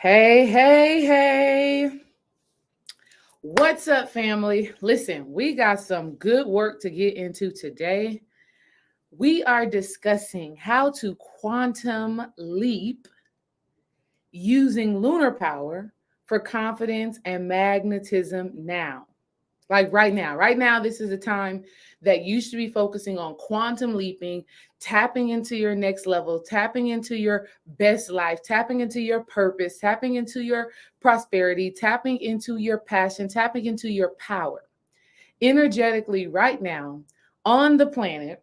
Hey, hey, hey. What's up, family? Listen, we got some good work to get into today. We are discussing how to quantum leap using lunar power for confidence and magnetism now. Like right now. Right now, this is a time that you should be focusing on quantum leaping, tapping into your next level, tapping into your best life, tapping into your purpose, tapping into your prosperity, tapping into your passion, tapping into your power. Energetically, right now, on the planet,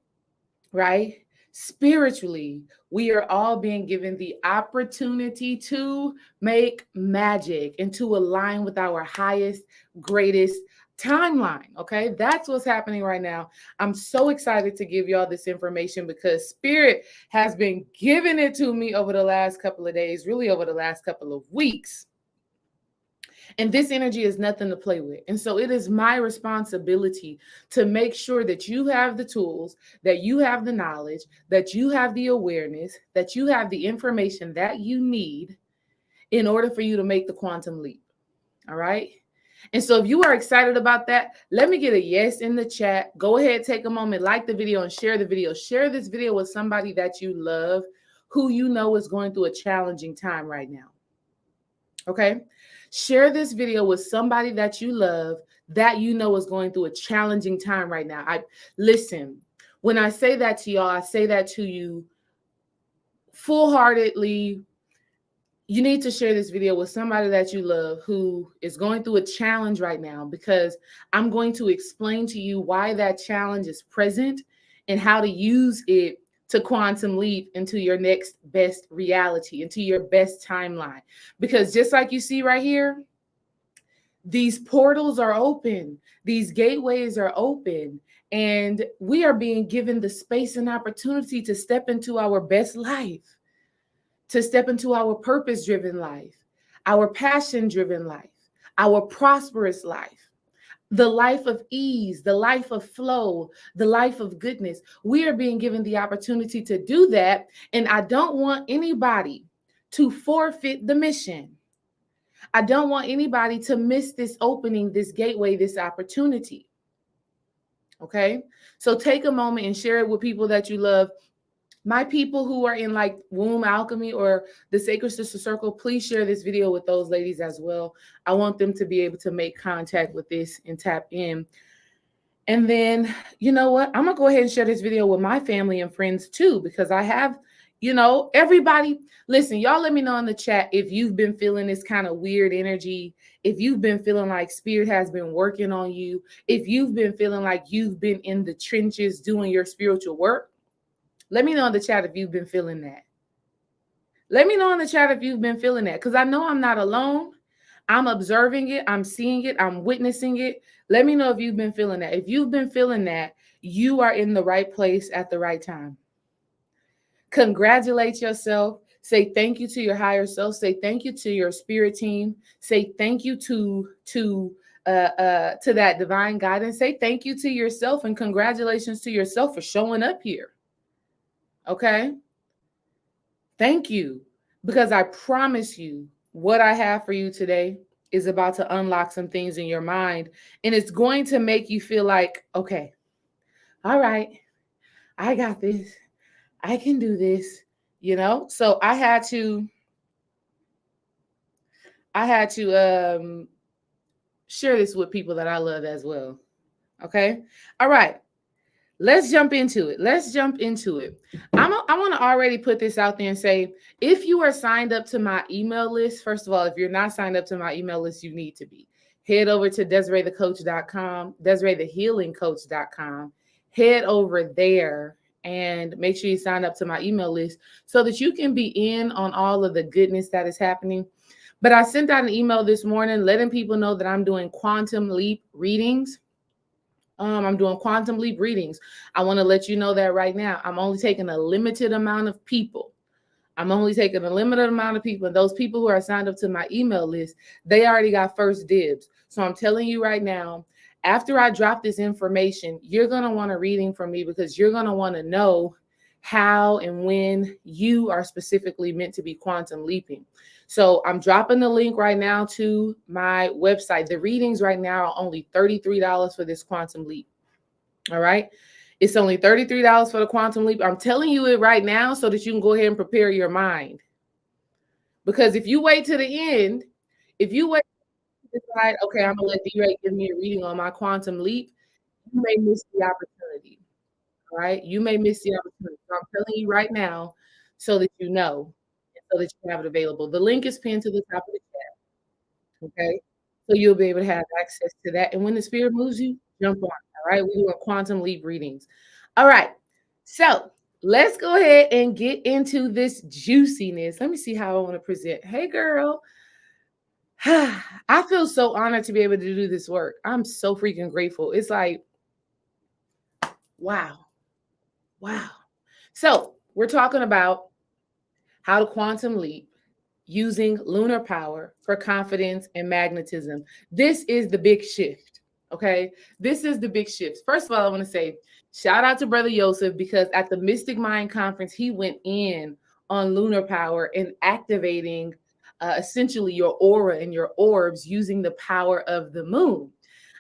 right? Spiritually, we are all being given the opportunity to make magic and to align with our highest, greatest timeline. Okay, that's what's happening right now. I'm so excited to give y'all this information because Spirit has been giving it to me over the last couple of days, really over the last couple of weeks. And this energy is nothing to play with. And so it is my responsibility to make sure that you have the tools, that you have the knowledge, that you have the awareness, that you have the information that you need in order for you to make the quantum leap. All right. And so if you are excited about that, let me get a yes in the chat. Go ahead, take a moment, like the video and share the video. Share this video with somebody that you love, who you know is going through a challenging time right now. Okay. Share this video with somebody that you love that you know is going through a challenging time right now. Listen, when I say that to y'all, I say that to you full-heartedly. You need to share this video with somebody that you love who is going through a challenge right now, because I'm going to explain to you why that challenge is present and how to use it to quantum leap into your next best reality, into your best timeline. Because just like you see right here, these portals are open, these gateways are open, and we are being given the space and opportunity to step into our best life, to step into our purpose-driven life, our passion-driven life, our prosperous life, the life of ease, the life of flow, the life of goodness. We are being given the opportunity to do that. And I don't want anybody to forfeit the mission. I don't want anybody to miss this opening, this gateway, this opportunity. Okay? So take a moment and share it with people that you love. My people who are in like womb alchemy or the sacred sister circle, please share this video with those ladies as well. I want them to be able to make contact with this and tap in. And then, you know what? I'm going to go ahead and share this video with my family and friends too, because I have, everybody. Listen, y'all let me know in the chat if you've been feeling this kind of weird energy, if you've been feeling like Spirit has been working on you, if you've been feeling like you've been in the trenches doing your spiritual work. Let me know in the chat if you've been feeling that. Let me know in the chat if you've been feeling that, because I know I'm not alone. I'm observing it. I'm seeing it. I'm witnessing it. Let me know if you've been feeling that. If you've been feeling that, you are in the right place at the right time. Congratulate yourself. Say thank you to your higher self. Say thank you to your spirit team. Say thank you to that divine guidance. Say thank you to yourself and congratulations to yourself for showing up here. Okay? Thank you, because I promise you what I have for you today is about to unlock some things in your mind, and it's going to make you feel like, okay, all right, I got this. I can do this, So I had to share this with people that I love as well. Okay? All right. Let's jump into it. I want to already put this out there and say, if you are signed up to my email list, first of all, if you're not signed up to my email list, you need to be. Head over to DesireeTheCoach.com, DesireeTheHealingCoach.com. Head over there and make sure you sign up to my email list so that you can be in on all of the goodness that is happening. But I sent out an email this morning letting people know that I'm doing quantum leap readings. I'm doing quantum leap readings. I want to let you know that right now. I'm only taking a limited amount of people. And those people who are signed up to my email list, they already got first dibs. So I'm telling you right now, after I drop this information, you're going to want a reading from me because you're going to want to know how and when you are specifically meant to be quantum leaping. So I'm dropping the link right now to my website. The readings right now are only $33 for this quantum leap. All right. It's only $33 for the quantum leap. I'm telling you it right now so that you can go ahead and prepare your mind. Because if you wait to the end, if you wait to decide, okay, I'm gonna let D-Ray give me a reading on my quantum leap, you may miss the opportunity. All right. You may miss the opportunity. So I'm telling you right now so that you know and so that you have it available. The link is pinned to the top of the chat. Okay. So you'll be able to have access to that. And when the spirit moves you, jump on. All right. We're doing quantum leap readings. All right. So let's go ahead and get into this juiciness. Let me see how I want to present. Hey, girl. I feel so honored to be able to do this work. I'm so freaking grateful. It's like, wow. Wow. So we're talking about how to quantum leap using lunar power for confidence and magnetism. This is the big shift. Okay. This is the big shift. First of all, I want to say shout out to Brother Yosef because at the Mystic Mind Conference, he went in on lunar power and activating essentially your aura and your orbs using the power of the moon.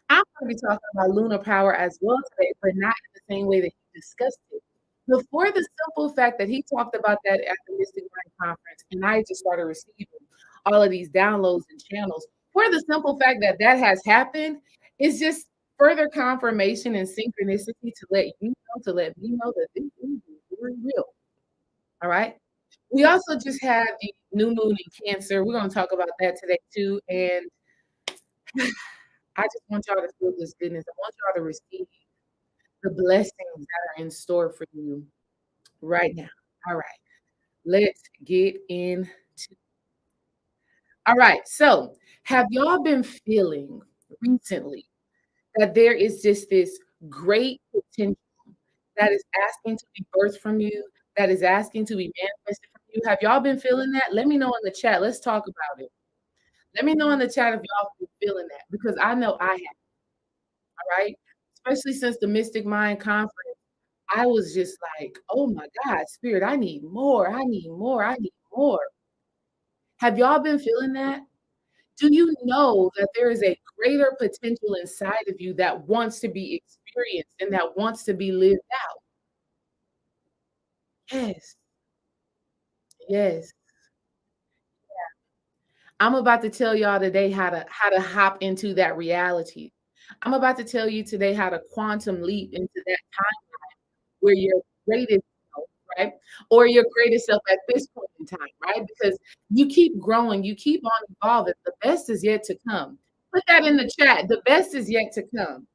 I'm going to be talking about lunar power as well today, but not in the same way that he discussed it. Before the simple fact that he talked about that at the Mystic Mind Conference, and I just started receiving all of these downloads and channels, for the simple fact that that has happened, is just further confirmation and synchronicity to let you know, to let me know that this is very real. All right. We also just had the new moon in Cancer. We're going to talk about that today too. And I just want y'all to feel this goodness. I want y'all to receive the blessings that are in store for you right now. All right. Let's get into. All right. So, have y'all been feeling recently that there is just this great potential that is asking to be birthed from you, that is asking to be manifested from you? Have y'all been feeling that? Let me know in the chat. Let's talk about it. Let me know in the chat if y'all been feeling that because I know I have. All right. Especially since the Mystic Mind Conference, I was just like, oh my God, Spirit, I need more. I need more. I need more. Have y'all been feeling that? Do you know that there is a greater potential inside of you that wants to be experienced and that wants to be lived out? Yes, yes. I'm about to tell y'all today how to hop into that reality. I'm about to tell you today how to quantum leap into that time where your greatest self, right? Or your greatest self at this point in time, right? Because you keep growing, you keep on evolving. The best is yet to come. Put that in the chat. The best is yet to come.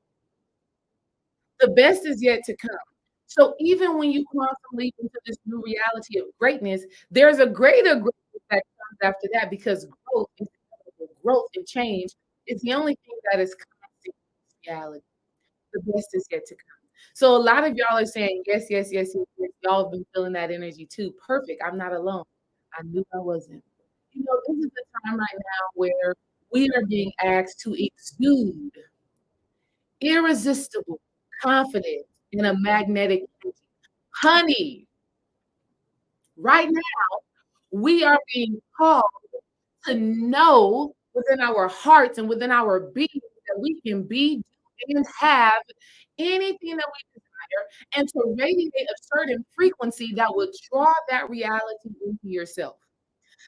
The best is yet to come. So even when you quantum leap into this new reality of greatness, there's a greater greatness that comes after that because growth is inevitable. Growth and change is the only thing that is constant in this reality. The best is yet to come. So a lot of y'all are saying yes, yes, yes, yes, yes. Y'all have been feeling that energy too. Perfect. I'm not alone. I knew I wasn't. You know, this is the time right now where we are being asked to exude irresistible confidence in a magnetic energy. Honey, right now, we are being called to know within our hearts and within our being that we can be and have anything that we desire and to radiate a certain frequency that will draw that reality into yourself.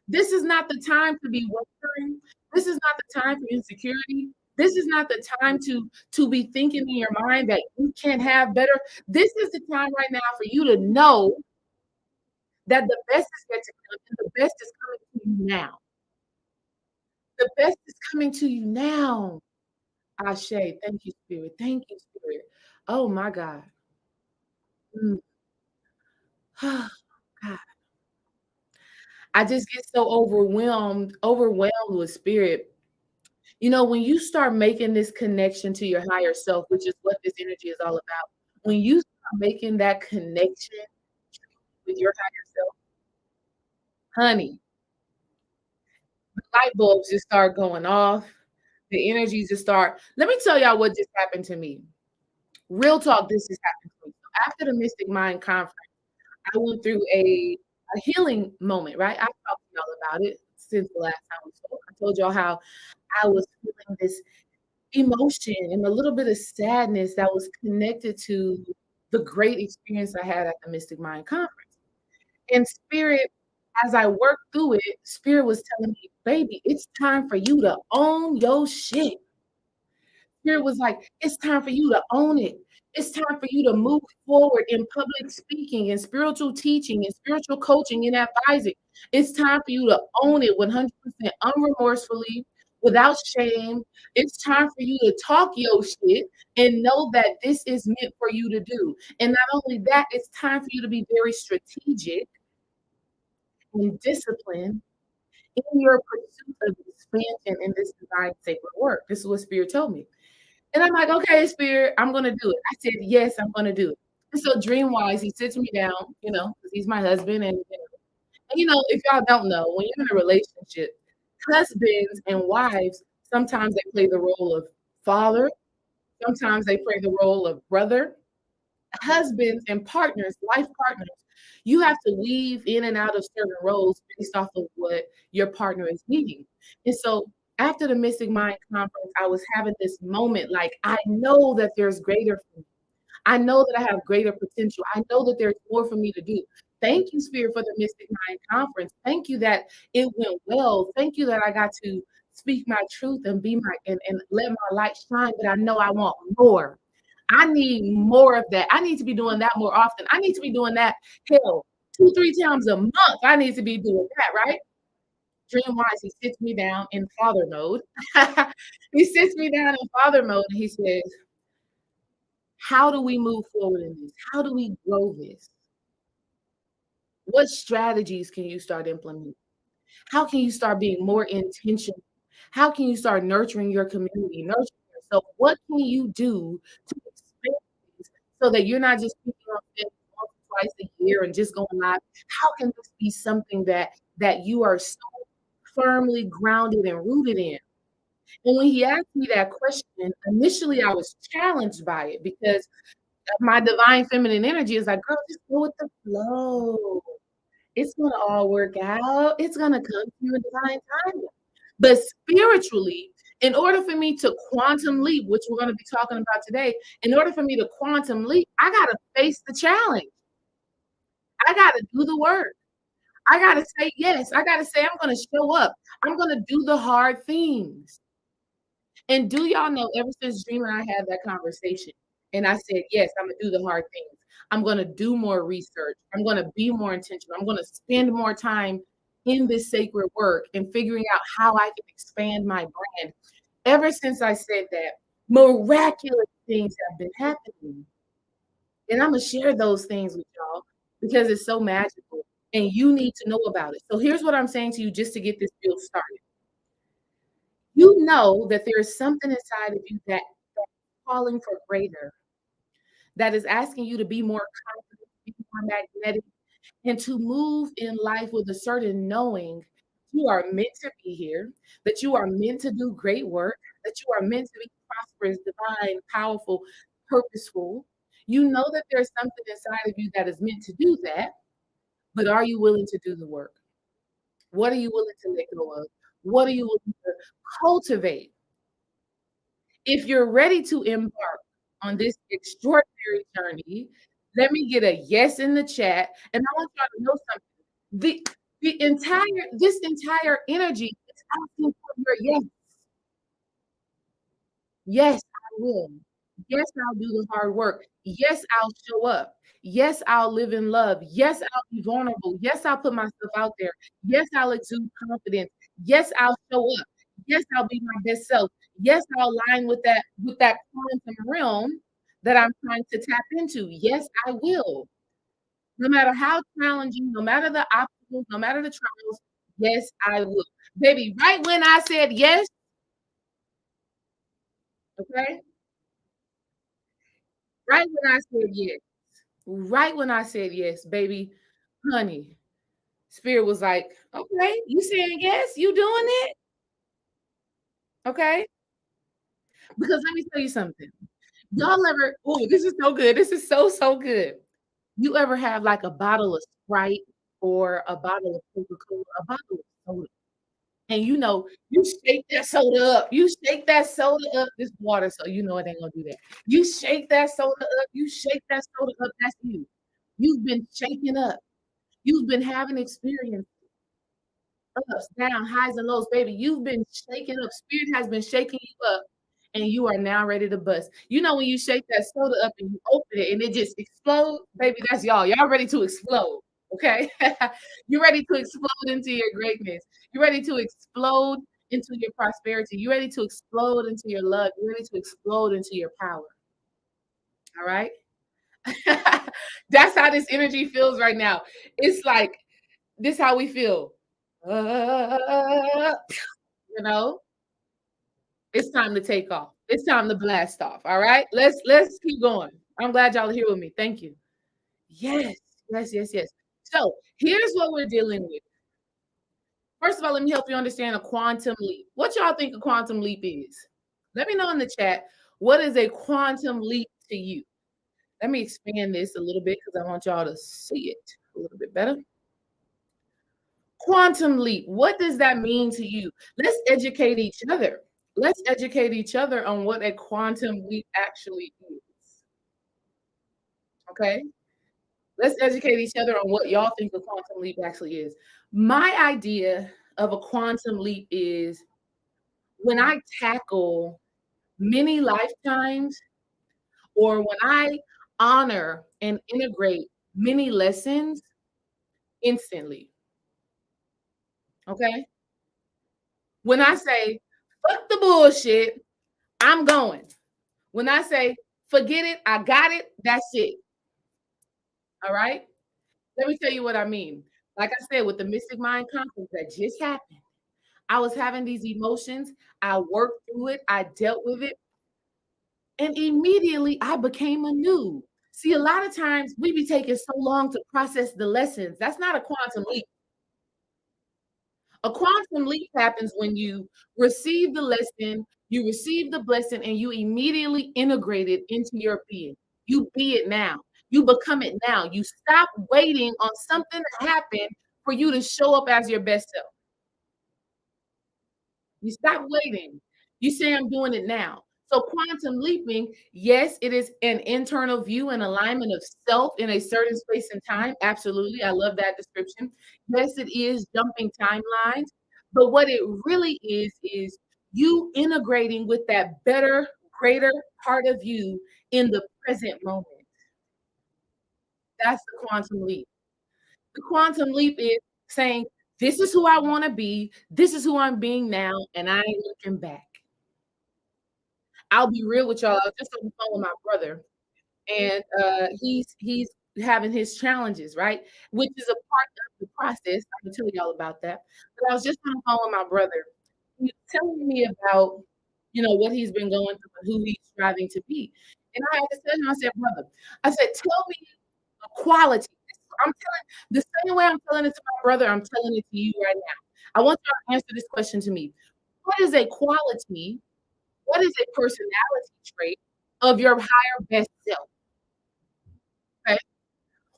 This is not the time to be wondering. This is not the time for insecurity. This is not the time to be thinking in your mind that you can't have better. This is the time right now for you to know that the best is yet to come and the best is coming to you now. The best is coming to you now. Ashe. Thank you, Spirit. Thank you, Spirit. Oh my God. Mm. God. I just get so overwhelmed with spirit. You know, when you start making this connection to your higher self, which is what this energy is all about, when you start making that connection with your higher self, honey, the light bulbs just start going off. The energies just start. Let me tell y'all what just happened to me. Real talk, this just happened to me. So after the Mystic Mind Conference, I went through a healing moment, right? I've talked to y'all about it since the last time we spoke. I told y'all how I was feeling this emotion and a little bit of sadness that was connected to the great experience I had at the Mystic Mind Conference. And Spirit, as I worked through it, Spirit was telling me, baby, it's time for you to own your shit. Spirit was like, it's time for you to own it. It's time for you to move forward in public speaking and spiritual teaching and spiritual coaching and advising. It's time for you to own it 100% unremorsefully, without shame. It's time for you to talk your shit and know that this is meant for you to do. And not only that, it's time for you to be very strategic and disciplined in your pursuit of expansion in this divine sacred work. This is what Spirit told me. And I'm like, okay, Spirit, I'm gonna do it. I said, yes, I'm gonna do it. And so dream wise, he sits me down, because he's my husband. And if y'all don't know, when you're in a relationship, husbands and wives, sometimes they play the role of father, sometimes they play the role of brother. Husbands and partners, life partners, you have to weave in and out of certain roles based off of what your partner is needing. And so after the Mystic Mind Conference, I was having this moment like, I know that there's greater for me. I know that I have greater potential. I know that there's more for me to do. Thank you, Spirit, for the Mystic Mind Conference. Thank you that it went well. Thank you that I got to speak my truth and be and let my light shine. But I know I want more. I need more of that. I need to be doing that more often. I need to be doing that, hell, 2, 3 times a month. I need to be doing that, right? Dream wise, he sits me down in father mode. He sits me down in father mode and he says, how do we move forward in this? How do we grow this? What strategies can you start implementing? How can you start being more intentional? How can you start nurturing your community, nurturing yourself? What can you do to expand things so that you're not just speaking on things once or twice a year and just going live? How can this be something that you are so firmly grounded and rooted in? And when he asked me that question, initially I was challenged by it because my divine feminine energy is like, girl, just go with the flow. It's gonna all work out. It's gonna come to you in divine time. But spiritually, in order for me to quantum leap, which we're gonna be talking about today, in order for me to quantum leap, I gotta face the challenge. I gotta do the work. I gotta say yes. I gotta say I'm gonna show up. I'm gonna do the hard things. And do y'all know, ever since Dream and I had that conversation, and I said, yes, I'm gonna do the hard things. I'm gonna do more research. I'm gonna be more intentional. I'm gonna spend more time in this sacred work and figuring out how I can expand my brand. Ever since I said that, miraculous things have been happening. And I'm gonna share those things with y'all because it's so magical and you need to know about it. So here's what I'm saying to you just to get this build started. You know that there is something inside of you that's calling for greater, that is asking you to be more confident, be more magnetic, and to move in life with a certain knowing you are meant to be here, that you are meant to do great work, that you are meant to be prosperous, divine, powerful, purposeful. You know that there's something inside of you that is meant to do that, but are you willing to do the work? What are you willing to let go of? What are you willing to cultivate? If you're ready to embark on this extraordinary journey, let me get a yes in the chat. And I want y'all to know something. This entire energy is asking for your yes. Yes, I will. Yes, I'll do the hard work. Yes, I'll show up. Yes, I'll live in love. Yes, I'll be vulnerable. Yes, I'll put myself out there. Yes, I'll exude confidence. Yes, I'll show up. Yes, I'll be my best self. Yes, I'll align with that quantum realm that I'm trying to tap into. Yes, I will. No matter how challenging, no matter the obstacles, no matter the trials, yes, I will. Baby, right when I said yes, okay? Right when I said yes. Right when I said yes, baby, honey, Spirit was like, okay, you saying yes, you doing it, okay? Because let me tell you something. Y'all ever, oh, this is so good. This is so, so good. You ever have like a bottle of Sprite or a bottle of Coca-Cola, a bottle of soda, and you shake that soda up, you shake that soda up, this water, so you know it ain't gonna do that. You shake that soda up, you shake that soda up, that's you. You've been shaken up. You've been having experience ups, down, highs, and lows, baby. You've been shaken up. Spirit has been shaking you up, and you are now ready to bust. You know when you shake that soda up and you open it and it just explodes, baby. That's y'all. Y'all ready to explode. Okay, you're ready to explode into your greatness. You're ready to explode into your prosperity. You're ready to explode into your love. You're ready to explode into your power. All right. That's how this energy feels right now. It's like this how we feel. Uh, you know, it's time to take off. It's time to blast off. All right. Let's keep going. I'm glad y'all are here with me. Thank you. Yes, yes, yes, yes. So here's what we're dealing with. First of all, let me help you understand a quantum leap. What y'all think a quantum leap is? Let me know in the chat. What is a quantum leap to you? Let me expand this a little bit because I want y'all to see it a little bit better. Quantum leap. What does that mean to you? Let's educate each other. Let's educate each other on what a quantum leap actually is. Okay? Let's educate each other on what y'all think a quantum leap actually is. My idea of a quantum leap is when I tackle many lifetimes or when I honor and integrate many lessons instantly. Okay? When I say, fuck the bullshit, I'm going. When I say, forget it, I got it, that's it. All right? Let me tell you what I mean. Like I said, with the Mystic Mind Conference that just happened, I was having these emotions. I worked through it, I dealt with it, and immediately I became anew. See, a lot of times we be taking so long to process the lessons. That's not a quantum leap. A quantum leap happens when you receive the lesson, you receive the blessing, and you immediately integrate it into your being. You be it now. You become it now. You stop waiting on something to happen for you to show up as your best self. You stop waiting. You say, I'm doing it now. So, quantum leaping, yes, it is an internal view and alignment of self in a certain space and time. Absolutely. I love that description. Yes, it is jumping timelines. But what it really is you integrating with that better, greater part of you in the present moment. That's the quantum leap. The quantum leap is saying, this is who I want to be. This is who I'm being now. And I ain't looking back. I'll be real with y'all. I was just on the phone with my brother, and he's having his challenges, right? Which is a part of the process. I can tell y'all about that. But I was just on the phone with my brother. He was telling me about, what he's been going through and who he's striving to be. And I had to tell him, I said, brother, I said, tell me a quality. I'm telling the same way I'm telling it to my brother, I'm telling it to you right now. I want y'all to answer this question to me. What is a quality? What is a personality trait of your higher best self? Okay.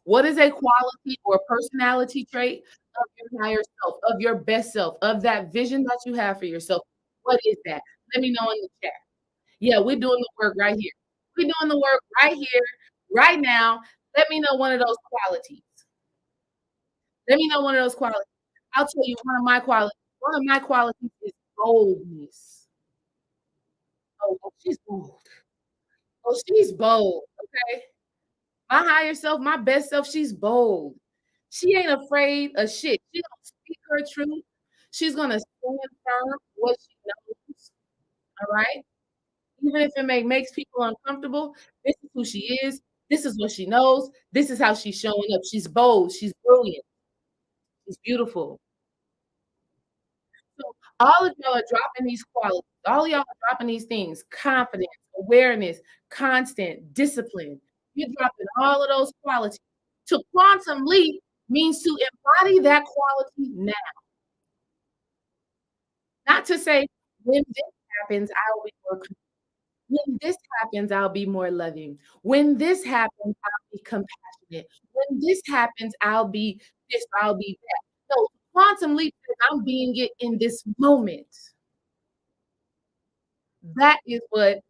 What is a quality or personality trait of your higher self, of your best self, of that vision that you have for yourself? What is that? Let me know in the chat. Yeah, we're doing the work right here. We're doing the work right here, right now. Let me know one of those qualities. Let me know one of those qualities. I'll tell you one of my qualities. One of my qualities is boldness. Oh, she's bold. Oh, she's bold. Okay. My higher self, my best self, she's bold. She ain't afraid of shit. She gonna speak her truth. She's gonna stand firm what she knows. All right. Even if it makes people uncomfortable, this is who she is. This is what she knows. This is how she's showing up. She's bold. She's brilliant. She's beautiful. So all of y'all are dropping these qualities. All of y'all are dropping these things: confidence, awareness, constant, discipline. You're dropping all of those qualities. To quantum leap means to embody that quality now. Not to say when this happens, I'll be more when this happens, I'll be more loving. When this happens, I'll be compassionate. happening. When this happens, I'll be this, I'll be that. No, quantum leap is I'm being it in this moment. That is what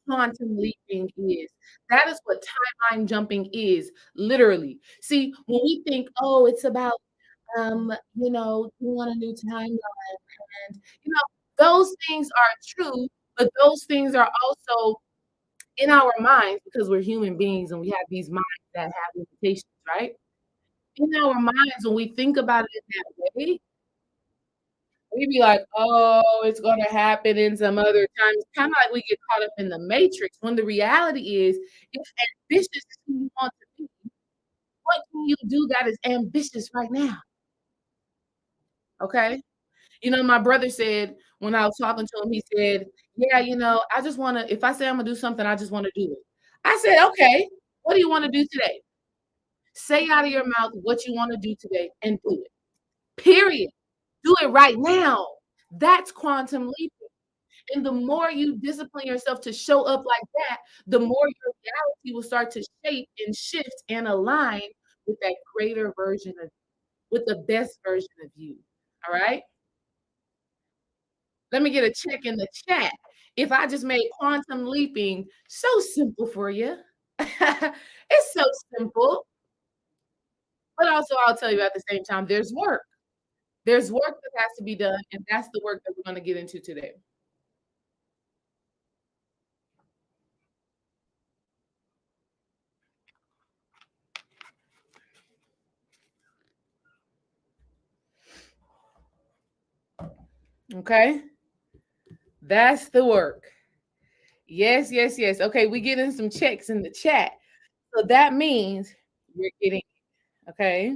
quantum leaping is. That is what timeline jumping is, literally. See, when we think, "Oh, it's about, we want a new timeline," and, those things are true, but those things are also in our minds because we're human beings and we have these minds that have limitations, right? In our minds, when we think about it in that way, we be like, "Oh, it's gonna happen in some other time." It's kinda like we get caught up in the matrix when the reality is, if ambitious is who you want to be, what can you do that is ambitious right now? Okay? My brother said when I was talking to him, he said, "Yeah, I just wanna if I say I'm gonna do something, I just wanna do it." I said, "Okay, what do you wanna do today? Say out of your mouth what you wanna do today and do it. Period. Do it right now." That's quantum leaping. And the more you discipline yourself to show up like that, the more your reality will start to shape and shift and align with that greater version of with the best version of you. All right? Let me get a check in the chat. If I just made quantum leaping so simple for you. It's so simple. But also, I'll tell you at the same time, there's work. There's work that has to be done, and that's the work that we're gonna get into today. Okay? That's the work. Yes, yes, yes. Okay, we getting some checks in the chat. So that means you're getting it, okay?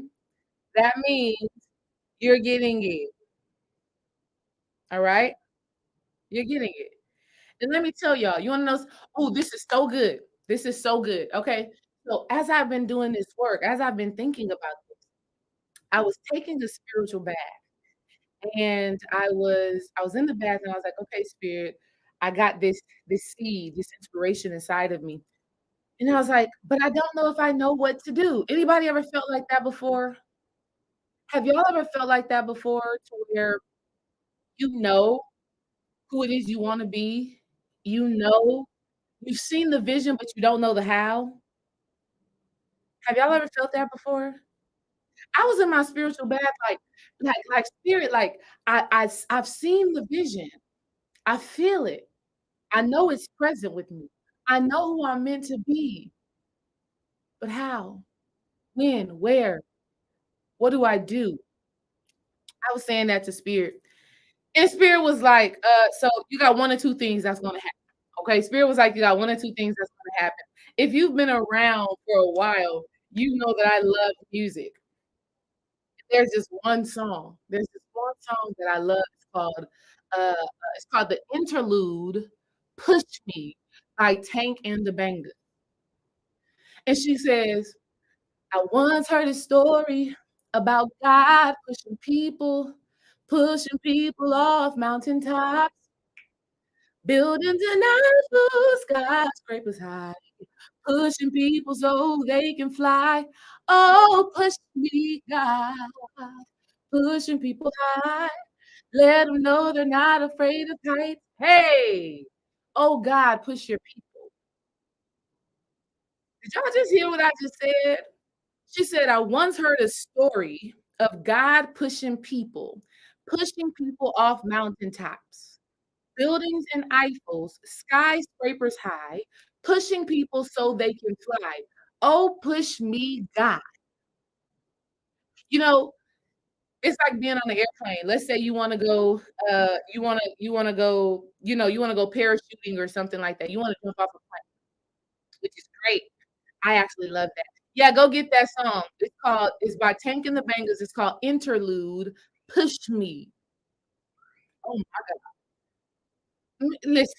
That means you're getting it. All right? You're getting it. And let me tell y'all, you wanna know oh, this is so good. This is so good. Okay. So as I've been doing this work, as I've been thinking about this, I was taking a spiritual bath and I was in the bath and I was like, okay, spirit, I got this seed, this inspiration inside of me. And I was like, but I don't know if I know what to do. Anybody ever felt like that before? Have y'all ever felt like that before to where you know who it is you want to be? You know, you've seen the vision, but you don't know the how. Have y'all ever felt that before? I was in my spiritual bath, like spirit, like I've seen the vision. I feel it. I know it's present with me. I know who I'm meant to be, but how? When? Where? What do I do? I was saying that to spirit. And spirit was like, so you got one or two things that's gonna happen. Okay. Spirit was like, you got one or two things that's gonna happen. If you've been around for a while, you know that I love music. There's this one song. There's this one song that I love. It's called the interlude "Push Me" by Tank and the Bangers. And she says, "I once heard a story about God pushing people off mountaintops, buildings and blue skyscrapers high, pushing people so they can fly. Oh, push me, God, pushing people high." Let them know they're not afraid of heights. Hey! Oh God, push your people. Did y'all just hear what I just said? She said, "I once heard a story of God pushing people off mountaintops, buildings and Eiffels, skyscrapers high, pushing people so they can fly. Oh, push me, God." You know, it's like being on an airplane. Let's say you wanna go, you wanna go, you wanna go parachuting or something like that. You wanna jump off a plane, which is great. I actually love that. Yeah, go get that song. It's by Tank and the Bangers. It's called Interlude, Push Me. Oh my god. Listen,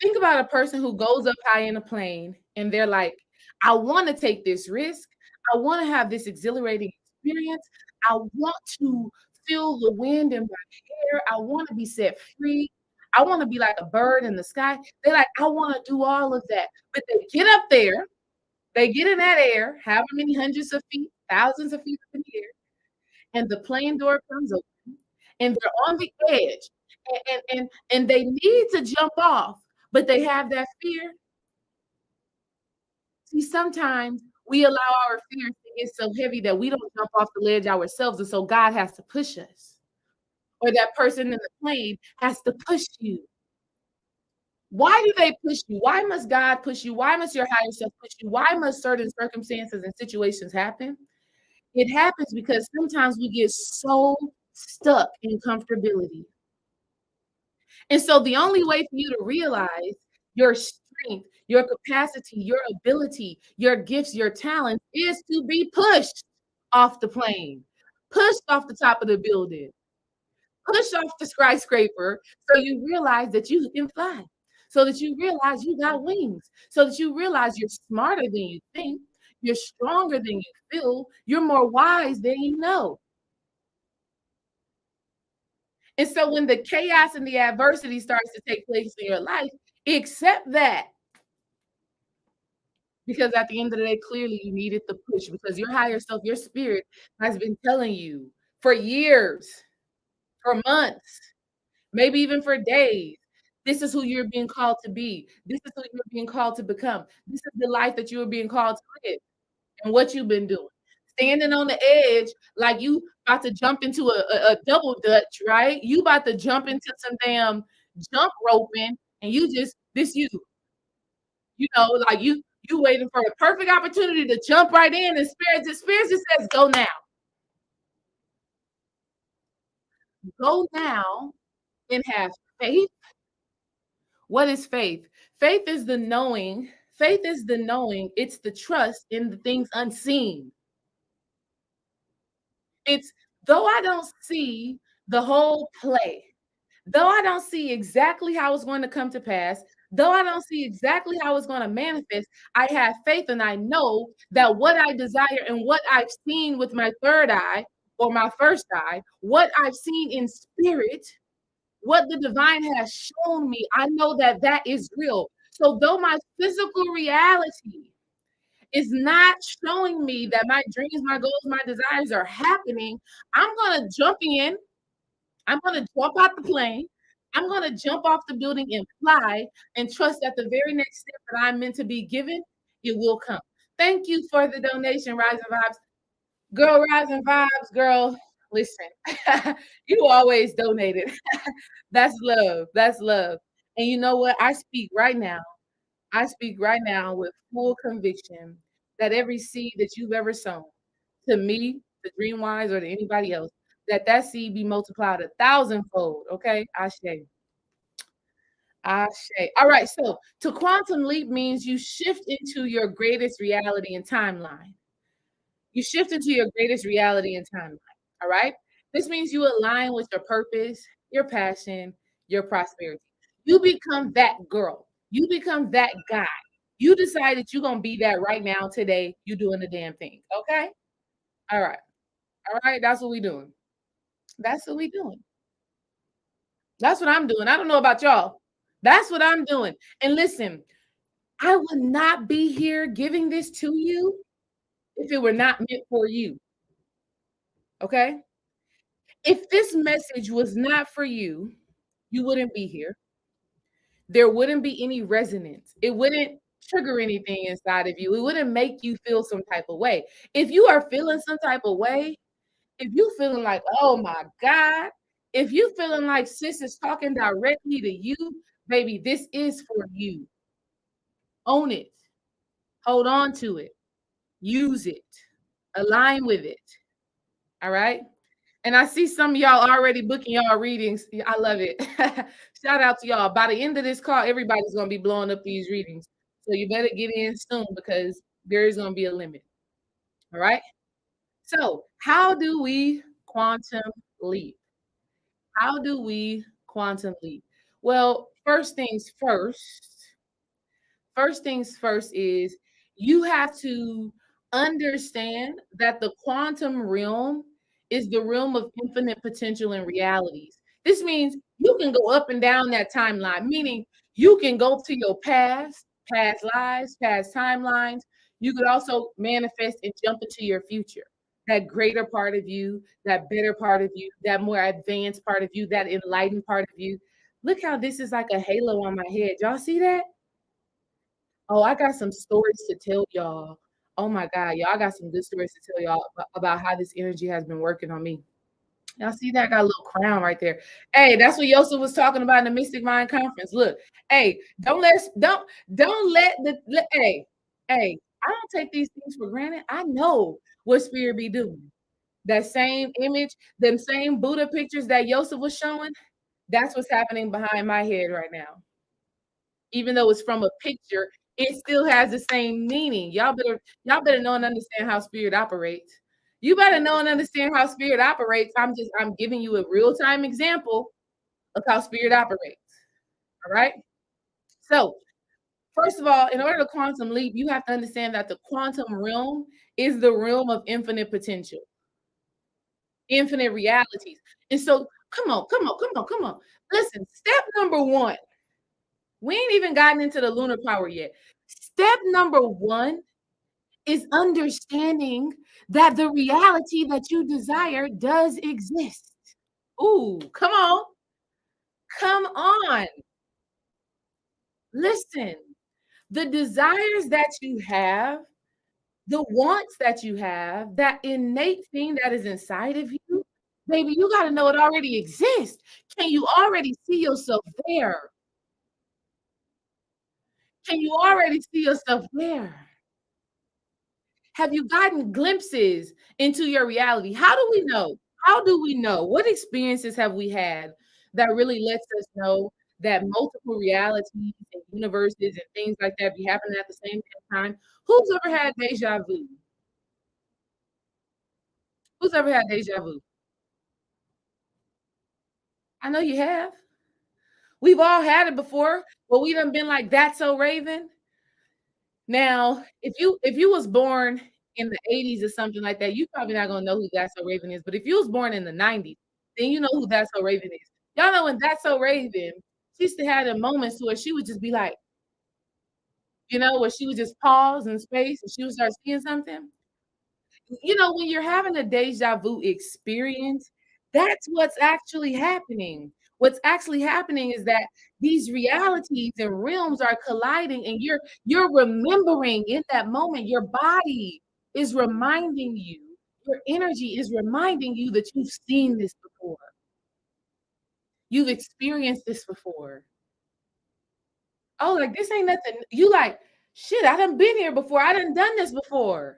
think about a person who goes up high in a plane and they're like, "I wanna take this risk. I wanna have this exhilarating experience. I want to feel the wind in my hair. I wanna be set free. I wanna be like a bird in the sky." They're like, "I wanna do all of that." But they get up there They get in that air, however many hundreds of feet, thousands of feet up in the air, and the plane door comes open, and they're on the edge, and they need to jump off, but they have that fear. See, sometimes we allow our fears to get so heavy that we don't jump off the ledge ourselves, and so God has to push us, or that person in the plane has to push you. Why do they push you? Why must God push you? Why must your higher self push you? Why must certain circumstances and situations happen? It happens because sometimes we get so stuck in comfortability. And so the only way for you to realize your strength, your capacity, your ability, your gifts, your talents is to be pushed off the plane, pushed off the top of the building, pushed off the skyscraper so you realize that you can fly, so that you realize you got wings, so that you realize you're smarter than you think, you're stronger than you feel, you're more wise than you know. And so when the chaos and the adversity starts to take place in your life, accept that, because at the end of the day, clearly you needed the push because your higher self, your spirit has been telling you for years, for months, maybe even for days. This is who you're being called to be. This is who you're being called to become. This is the life that you are being called to live. And what you've been doing. Standing on the edge like you about to jump into a double dutch, right? You about to jump into some damn jump roping and you just this you know, like you waiting for the perfect opportunity to jump right in and spirit just says go now. Go now and have faith. What is faith? Faith is the knowing. Faith is the knowing. It's the trust in the things unseen. It's though I don't see the whole play, though I don't see exactly how it's going to come to pass, though I don't see exactly how it's going to manifest, I have faith and I know that what I desire and what I've seen with my third eye or my first eye, what I've seen in spirit, what the divine has shown me, I know that that is real. So, though my physical reality is not showing me that my dreams, my goals, my desires are happening, I'm going to jump in. I'm going to jump out the plane. I'm going to jump off the building and fly and trust that the very next step that I'm meant to be given, it will come. Thank you for the donation, Rising Vibes. Girl, Rising Vibes, girl, listen, you always donated. That's love. That's love. And you know what? I speak right now. I speak right now with full conviction that every seed that you've ever sown to me, to Dreamwise, or to anybody else, that that seed be multiplied a thousandfold. Okay, Ashe, Ashe. All right. So to quantum leap means you shift into your greatest reality and timeline. You shift into your greatest reality and timeline. All right. This means you align with your purpose, your passion, your prosperity. You become that girl. You become that guy. You decide that you're gonna be that right now, today. You doing the damn thing. Okay. All right. All right. That's what we doing. That's what we doing. That's what I'm doing. I don't know about y'all. That's what I'm doing. And listen, I would not be here giving this to you if it were not meant for you. Okay. If this message was not for you, you wouldn't be here. There wouldn't be any resonance. It wouldn't trigger anything inside of you. It wouldn't make you feel some type of way. If you are feeling some type of way, if you feeling like, oh my God, if you feeling like sis is talking directly to you, baby, this is for you. Own it. Hold on to it. Use it. Align with it. All right. And I see some of y'all already booking y'all readings. I love it. Shout out to y'all. By the end of this call, everybody's going to be blowing up these readings. So you better get in soon because there is going to be a limit. All right. So, how do we quantum leap? How do we quantum leap? Well, first things first is you have to understand that the quantum realm is the realm of infinite potential and realities. This means you can go up and down that timeline, meaning you can go to your past lives, past timelines. You could also manifest and jump into your future. That greater part of you, that better part of you, that more advanced part of you, that enlightened part of you. Look how this is like a halo on my head. Y'all see that? Oh, I got some stories to tell y'all. Oh my God, y'all, I got some good stories to tell y'all about how this energy has been working on me. Y'all see that? I got a little crown right there. Hey, that's what Yosef was talking about in the Mystic Mind Conference. Look, hey, don't let hey, I don't take these things for granted. I know what spirit be doing. That same image, them same Buddha pictures that Yosef was showing, that's what's happening behind my head right now. Even though it's from a picture, it still has the same meaning. Y'all better know and understand how spirit operates. You better know and understand how spirit operates. I'm giving you a real-time example of how spirit operates. All right. So, first of all, in order to quantum leap, you have to understand that the quantum realm is the realm of infinite potential, infinite realities. And so, come on. Listen, step number one, we ain't even gotten into the lunar power yet. Step number one is understanding that the reality that you desire does exist. Ooh, come on. Listen, the desires that you have, the wants that you have, that innate thing that is inside of you, baby, you got to know it already exists. Can you already see yourself there? Can you already see yourself there? Have you gotten glimpses into your reality? How do we know? How do we know? What experiences have we had that really lets us know that multiple realities and universes and things like that be happening at the same time? Who's ever had deja vu? Who's ever had deja vu? I know you have. We've all had it before, but we done been like, "That's so Raven." Now, if you was born in the '80s or something like that, you probably not gonna know who That's So Raven is. But if you was born in the '90s, then you know who That's So Raven is. Y'all know when That's So Raven, she used to have the moments where she would just be like, where she would just pause in space and she would start seeing something. When you're having a deja vu experience, that's what's actually happening. What's actually happening is that these realities and realms are colliding, and you're remembering in that moment. Your body is reminding you, your energy is reminding you that you've seen this before. You've experienced this before. Oh, like this ain't nothing. You like, shit, I done been here before. I done this before.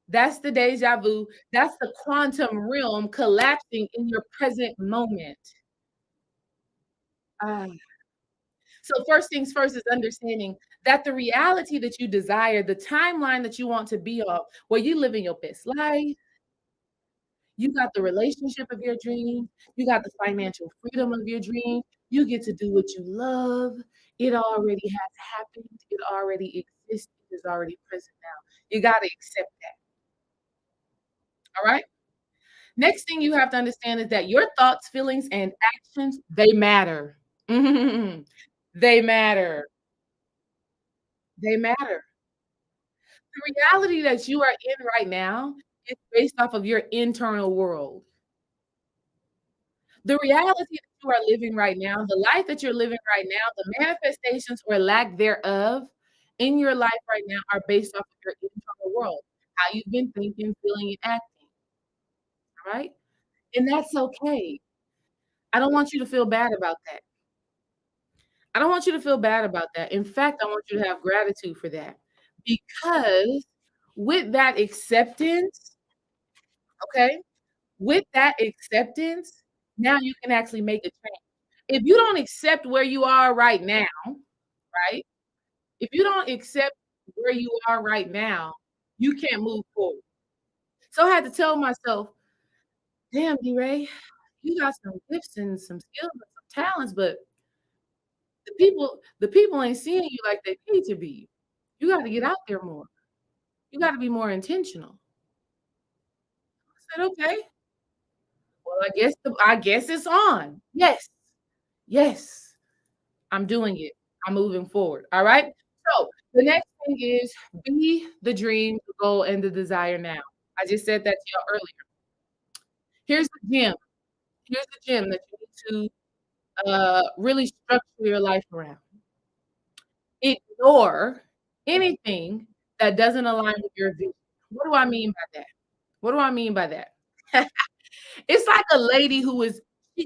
That's the deja vu. That's the quantum realm collapsing in your present moment. Ah, so first things first is understanding that the reality that you desire, the timeline that you want to be on, where you living your best life, you got the relationship of your dreams, you got the financial freedom of your dreams, you get to do what you love. It already has happened. It already exists. It is already present now. You got to accept that. All right. Next thing you have to understand is that your thoughts, feelings, and actions, they matter. Mhm. They matter. They matter. The reality that you are in right now is based off of your internal world. The reality that you are living right now, the life that you're living right now, the manifestations or lack thereof in your life right now are based off of your internal world, how you've been thinking, feeling, and acting, right? And that's okay. I don't want you to feel bad about that. I don't want you to feel bad about that. In fact, I want you to have gratitude for that because with that acceptance, okay, with that acceptance, now you can actually make a change. If you don't accept where you are right now, right? If you don't accept where you are right now, you can't move forward. So I had to tell myself, damn, D-Ray, you got some gifts and some skills and some talents, but the people ain't seeing you like they need to be. You got to get out there more. You got to be more intentional. I said, okay, well, I guess it's on. Yes, yes, I'm doing it. I'm moving forward. All right. So the next thing is be the dream, the goal, and the desire now. I just said that to y'all earlier. Here's the gem. Here's the gem that you need to really structure your life around. Ignore anything that doesn't align with your vision. What do I mean by that? What do I mean by that? It's like a lady who is she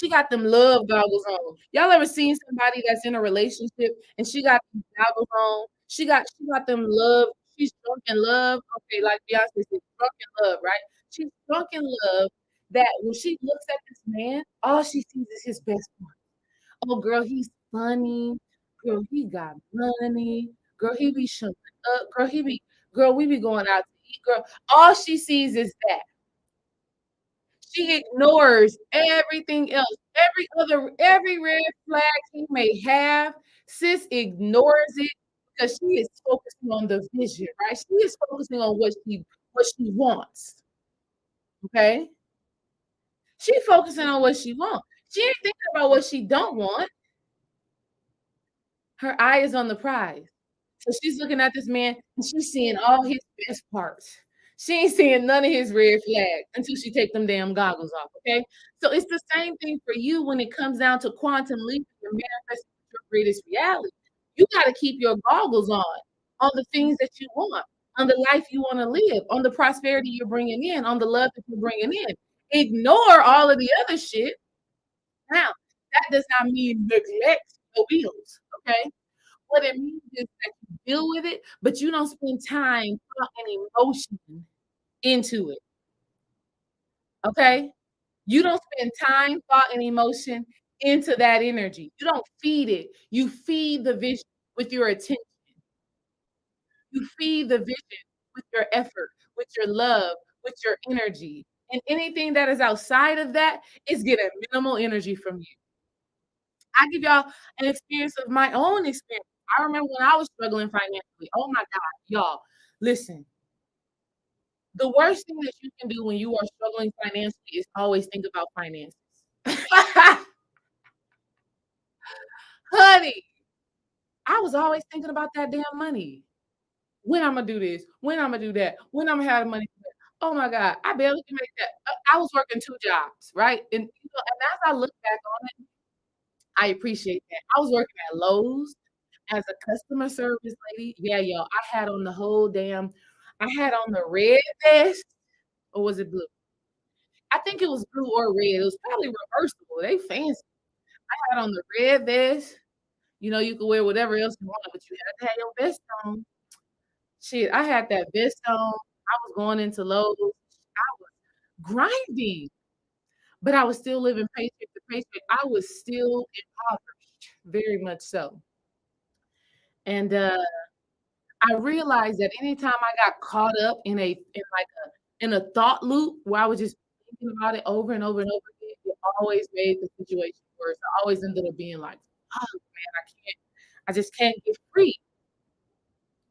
got them love goggles on. Y'all ever seen somebody that's in a relationship and she got these goggles on? She got them love. She's drunk in love. Okay, like Beyonce said, drunk in love, right? She's drunk in love that when she looks at this man, all she sees is his best part. Oh, girl, he's funny. Girl, he got money. Girl, he be showing up. Girl, we be going out to eat. Girl, all she sees is that. She ignores everything else. Every red flag he may have, sis ignores it because she is focusing on the vision, right? She is focusing on what she wants. Okay? She focusing on what she wants. She ain't thinking about what she don't want. Her eye is on the prize. So she's looking at this man and she's seeing all his best parts. She ain't seeing none of his red flags until she take them damn goggles off, okay? So it's the same thing for you when it comes down to quantum leap and manifesting your greatest reality. You gotta keep your goggles on the things that you want, on the life you wanna live, on the prosperity you're bringing in, on the love that you're bringing in. Ignore all of the other shit. Now, that does not mean neglect your bills, okay? What it means is that you deal with it, but you don't spend time, thought, and emotion into it, okay? You don't spend time, thought, and emotion into that energy. You don't feed it. You feed the vision with your attention. You feed the vision with your effort, with your love, with your energy. And anything that is outside of that is getting minimal energy from you. I give y'all an experience of my own experience. I remember when I was struggling financially. Oh my God, y'all, listen. The worst thing that you can do when you are struggling financially is always think about finances. Honey, I was always thinking about that damn money. When Imma do this, when Imma do that, when Imma have the money for that. Oh my God, I barely can make that. I was working 2 jobs, right? And as I look back on it, I appreciate that. I was working at Lowe's as a customer service lady. Yeah, y'all, I had on the red vest, or was it blue? I think it was blue or red. It was probably reversible. They fancy. I had on the red vest. You know, you could wear whatever else you wanted, but you had to have your vest on. Shit, I had that vest on. I was going into Lowe's. I was grinding, but I was still living paycheck to paycheck. I was still impoverished, very much so. And I realized that anytime I got caught up in a thought loop where I was just thinking about it over and over and over again, it always made the situation worse. I always ended up being like, "Oh, man, I just can't get free.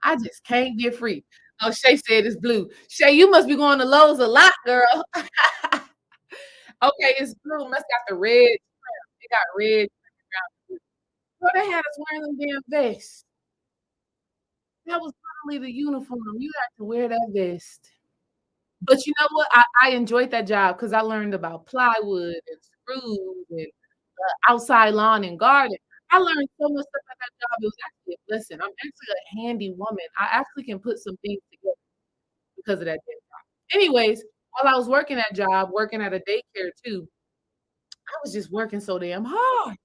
I just can't get free." Oh, Shay said it's blue. Shay, you must be going to Lowe's a lot, girl. Okay, it's blue. Must got the red trim. It got red trim around the blue. Girl, they had us wearing them damn vests. That was literally the uniform. You had to wear that vest. But you know what? I enjoyed that job because I learned about plywood and screws and, outside lawn and garden. I learned so much stuff at that job. It was actually a blessing. I'm actually a handy woman. I actually can put some things together because of that damn job. Anyways, while I was working that job, working at a daycare too, I was just working so damn hard,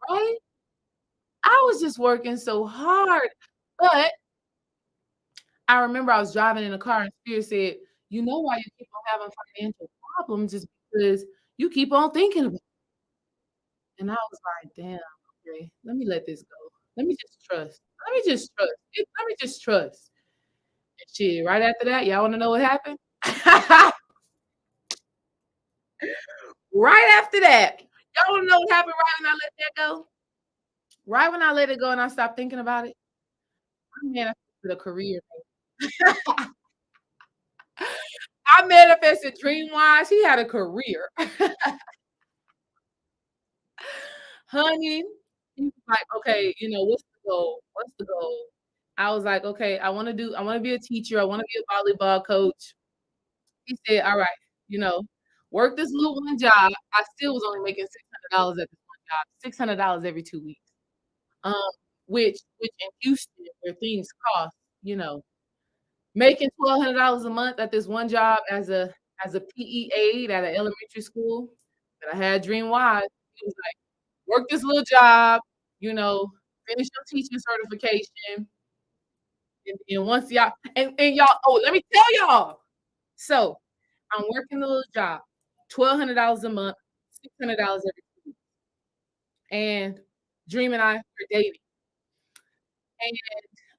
right? I was just working so hard. But I remember I was driving in a car and Spirit said, "You know why you keep on having financial problems is because you keep on thinking about it." And I was like, "Damn, okay, let me let this go. Let me just trust. Let me just trust. Let me just trust." And shit, right after that, y'all wanna know what happened? Right after that, y'all wanna know what happened right when I let that go? Right when I let it go and I stopped thinking about it, I manifested a career. I manifested dream-wise, he had a career. Honey, he was like, "Okay, you know, what's goal? What's the goal? I was like, okay, I want to be a teacher. I want to be a volleyball coach. He said, all right, you know, work this little one job. I still was only making $600 at this one job, $600 every 2 weeks. Um, which in Houston, where things cost, you know, making $1,200 a month at this one job as a PE aide at an elementary school that I had dream wise. He was like, work this little job, you know, finish your teaching certification. And once and y'all, oh, let me tell y'all. So I'm working the little job, $1,200 a month, $600 every 2 weeks. And Dream and I are dating.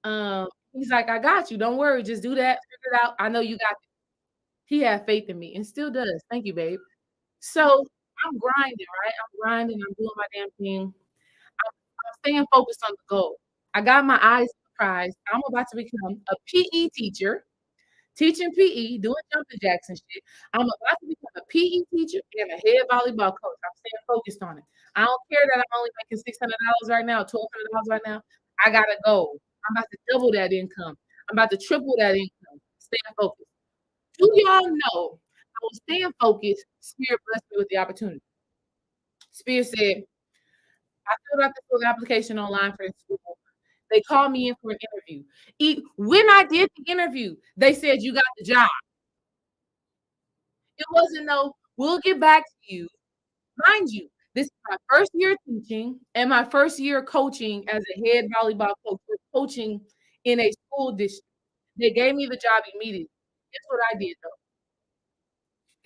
And he's like, I got you. Don't worry. Just do that. Figure it out. I know you got it. He had faith in me and still does. Thank you, babe. So I'm grinding, right? I'm grinding. I'm doing my damn thing. I'm staying focused on the goal. I got my eyes surprised. I'm about to become a PE teacher, teaching PE, doing jumping jacks and shit. I'm about to become a PE teacher and a head volleyball coach. I'm staying focused on it. I don't care that I'm only making $600 right now, $1,200 right now. I got a goal. I'm about to double that income. I'm about to triple that income. Staying focused. Do y'all know I was staying focused? Spirit blessed me with the opportunity. Spirit said, I filled out this little application online for the school. They called me in for an interview. When I did the interview, they said you got the job. It wasn't no, we'll get back to you. Mind you, this is my first year teaching and my first year coaching as a head volleyball coach, coaching in a school district. They gave me the job immediately. Guess what I did though?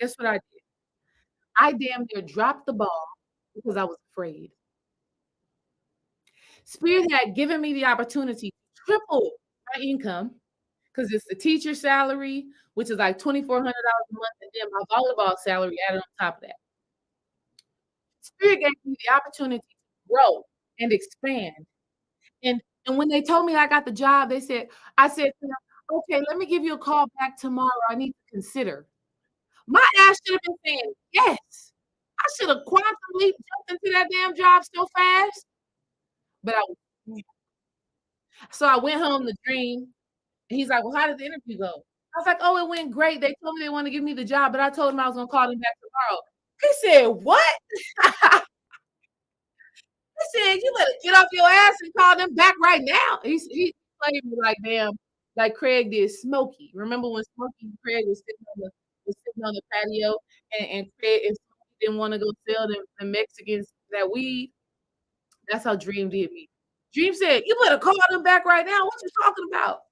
Guess what I did? I damn near dropped the ball because I was afraid. Spirit had given me the opportunity to triple my income because it's the teacher salary, which is like $2,400 a month, and then my volleyball salary added on top of that. Spirit gave me the opportunity to grow and expand. And when they told me I got the job, I said to them, okay, let me give you a call back tomorrow. I need to consider. My ass should have been saying yes. I should have quantum leap jumped into that damn job so fast. But so I went home to dream. And he's like, well, how did the interview go? I was like, oh, it went great. They told me they want to give me the job, but I told them I was going to call them back tomorrow. He said, what? He said, you better get off your ass and call them back right now. He played me like damn, like Craig did Smokey. Remember when Smokey and Craig was sitting on the patio and Craig and Smokey didn't want to go sell them the Mexicans that weed? That's how Dream did me. Dream said, you better call them back right now. What you talking about?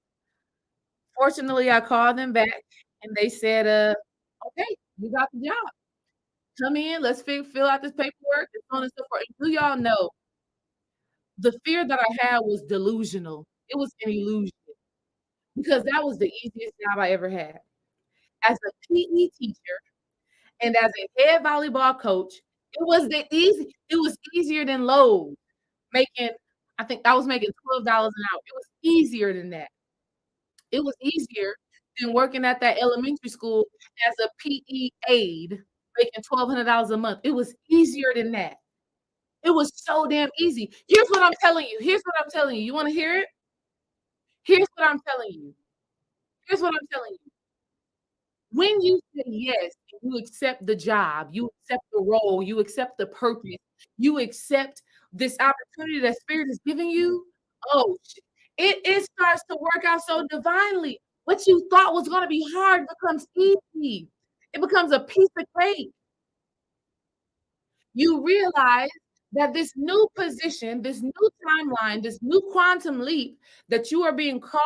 Fortunately, I called them back and they said, okay, you got the job. Come in, let's fill out this paperwork and so on and so forth. And do y'all know the fear that I had was delusional. It was an illusion because that was the easiest job I ever had. As a PE teacher and as a head volleyball coach, it was easier than Lowe's making, I think I was making $12 an hour. It was easier than that. It was easier than working at that elementary school as a PE aide, making $1,200 a month. It was easier than that. It was so damn easy. Here's what I'm telling you. Here's what I'm telling you. You want to hear it? Here's what I'm telling you. Here's what I'm telling you. When you say yes, you accept the job, you accept the role, you accept the purpose, you accept this opportunity that Spirit is giving you. Oh, it starts to work out so divinely. What you thought was going to be hard becomes easy. It becomes a piece of cake. You realize that this new position, this new timeline, this new quantum leap that you are being called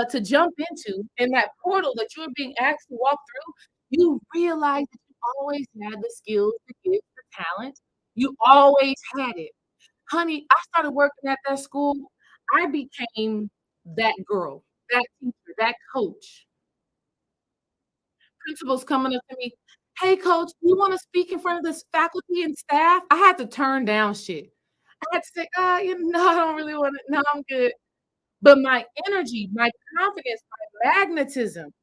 to jump into, and that portal that you are being asked to walk through, you realize that you always had the skills, the gifts, the talent. You always had it. Honey, I started working at that school. I became that girl, that teacher, that coach. Principals coming up to me, "Hey, coach, do you wanna speak in front of this faculty and staff?" I had to turn down shit. I had to say, I don't really wanna no, I'm good." But my energy, my confidence, my magnetism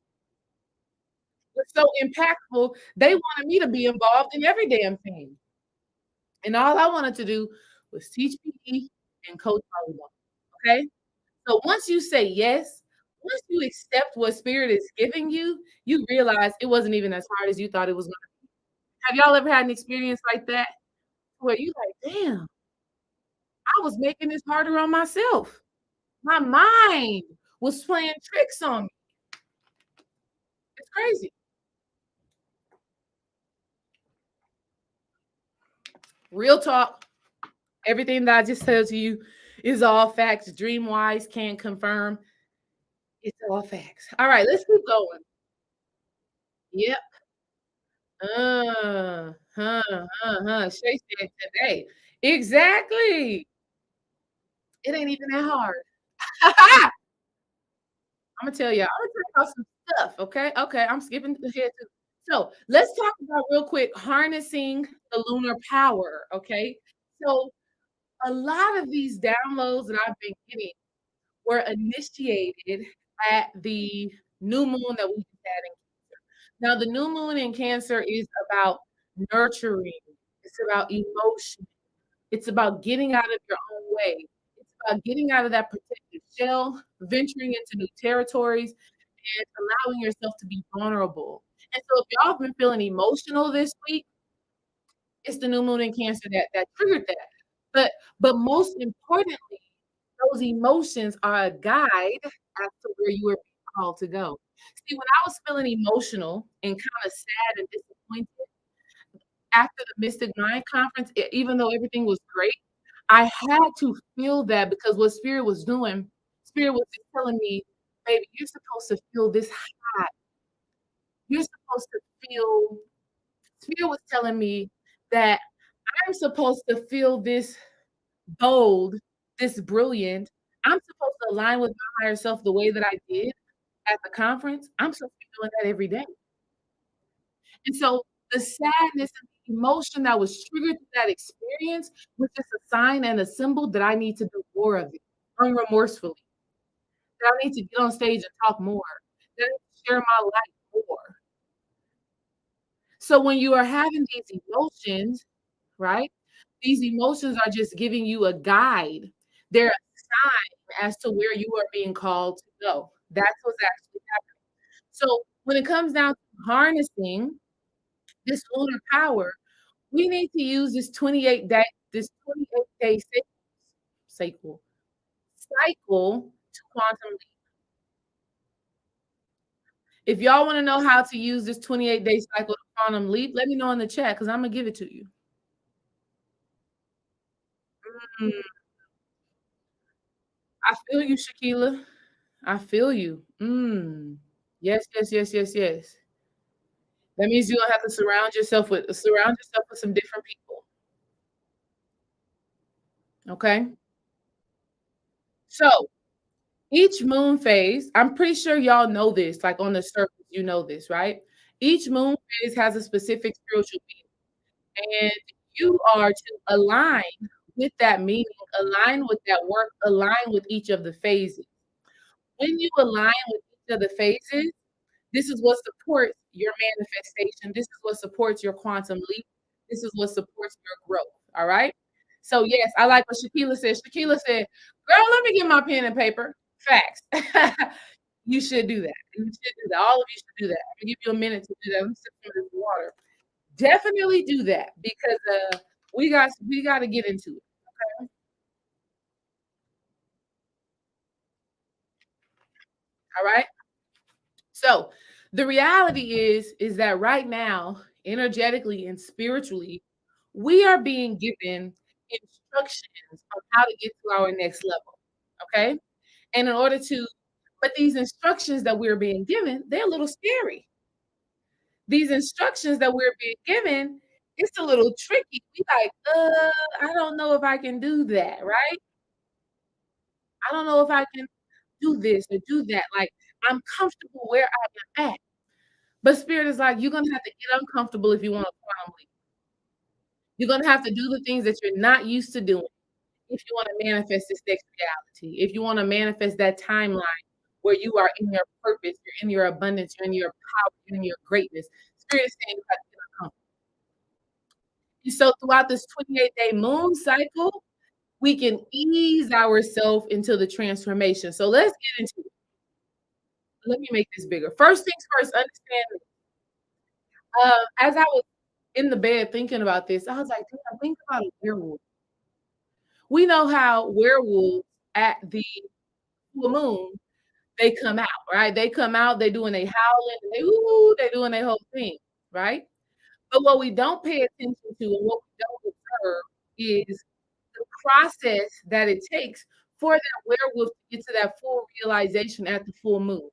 was so impactful, they wanted me to be involved in every damn thing. And all I wanted to do was teach PE and coach volleyball. Okay. So once you say yes, once you accept what spirit is giving you, you realize it wasn't even as hard as you thought it was gonna. Have y'all ever had an experience like that where you like, damn, I was making this harder on myself. My mind was playing tricks on me. It's crazy. Real talk. Everything that I just said to you is all facts. Dreamwise can confirm it's all facts. All right, let's keep going. Yep. Shay said today. Exactly. It ain't even that hard. I'm gonna tell y'all. I'm gonna talk about some stuff. Okay. Okay. I'm skipping ahead too. So let's talk about real quick harnessing the lunar power. Okay. So a lot of these downloads that I've been getting were initiated at the new moon that we just had in Cancer. Now, the new moon in Cancer is about nurturing, it's about emotion, it's about getting out of your own way, it's about getting out of that protective shell, venturing into new territories, and allowing yourself to be vulnerable. And so, if y'all have been feeling emotional this week, it's the new moon in Cancer that triggered that. But most importantly, those emotions are a guide as to where you are called to go. See, when I was feeling emotional and kind of sad and disappointed after the Mystic Mind Conference, even though everything was great, I had to feel that because what Spirit was doing, Spirit was just telling me, baby, you're supposed to feel this high. You're supposed to feel, Spirit was telling me that I'm supposed to feel this bold, this brilliant. I'm supposed to align with my higher self the way that I did at the conference. I'm supposed to be doing that every day. And so the sadness and the emotion that was triggered through that experience was just a sign and a symbol that I need to do more of it unremorsefully. That I need to get on stage and talk more. That I need to share my life more. So when you are having these emotions, right? These emotions are just giving you a guide. They're a sign as to where you are being called to go. That's what's actually happening. So when it comes down to harnessing this lunar power, we need to use this 28-day cycle cycle to quantum leap. If y'all want to know how to use this 28-day cycle to quantum leap, let me know in the chat because I'm gonna give it to you. Mm, I feel you, Shakila. I feel you. Yes, yes, yes, yes, yes. That means you're gonna have to surround yourself with some different people. Okay. So each moon phase, I'm pretty sure y'all know this, like on the surface, you know this, right? Each moon phase has a specific spiritual meaning, and you are to align with that meaning, align with that work, align with each of the phases. When you align with each of the phases, this is what supports your manifestation. This is what supports your quantum leap. This is what supports your growth. All right. So, yes, I like what Shakila said. Shakila said, girl, let me get my pen and paper. Facts. You should do that. You should do that. All of you should do that. I'm going to give you a minute to do that. Let me sip some of this water. Definitely do that because we got to get into it. Okay. All right. So the reality is that right now, energetically and spiritually, we are being given instructions on how to get to our next level. Okay. And in order to, but these instructions that we're being given, they're a little scary. These instructions that we're being given, it's a little tricky. We like, I don't know if I can do that, right? I don't know if I can do this or do that. Like I'm comfortable where I am at. But spirit is like, you're gonna have to get uncomfortable if you want to quantum leap. You're gonna have to do the things that you're not used to doing if you want to manifest this next reality. If you want to manifest that timeline where you are in your purpose, you're in your abundance, you're in your power, you're in your greatness. Spirit is saying you have to get uncomfortable. And so throughout this 28-day moon cycle, we can ease ourselves into the transformation. So let's get into it. Let me make this bigger. First things first, understand. As I was in the bed thinking about this, I was like, damn, think about a werewolf. We know how werewolves at the full moon, they come out, right? They come out, they doing they howling, they ooh, they doing their whole thing, right? But what we don't pay attention to and what we don't observe is the process that it takes for that werewolf to get to that full realization at the full moon.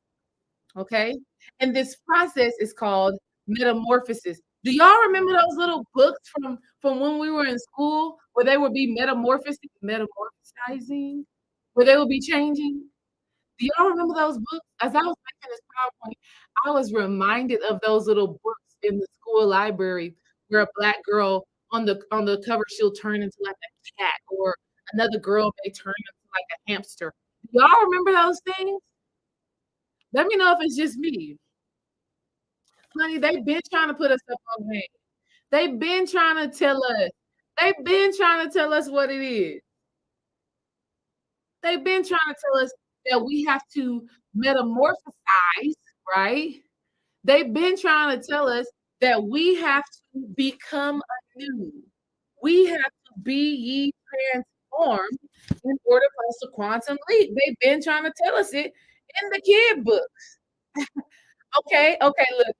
Okay. And this process is called metamorphosis. Do y'all remember those little books from when we were in school where they would be metamorphosizing, where they would be changing? Do y'all remember those books? As I was making this PowerPoint, I was reminded of those little books in the school library where a black girl on the cover, she'll turn into like a cat, or another girl may turn into like a hamster. Do y'all remember those things? Let me know if it's just me. Honey, they've been trying to put us up on game. They've been trying to tell us. They've been trying to tell us what it is. They've been trying to tell us that we have to metamorphosize, right? They've been trying to tell us that we have to become anew. We have to be ye transformed in order for us to quantum leap. They've been trying to tell us it in the kid book. Okay, okay, look.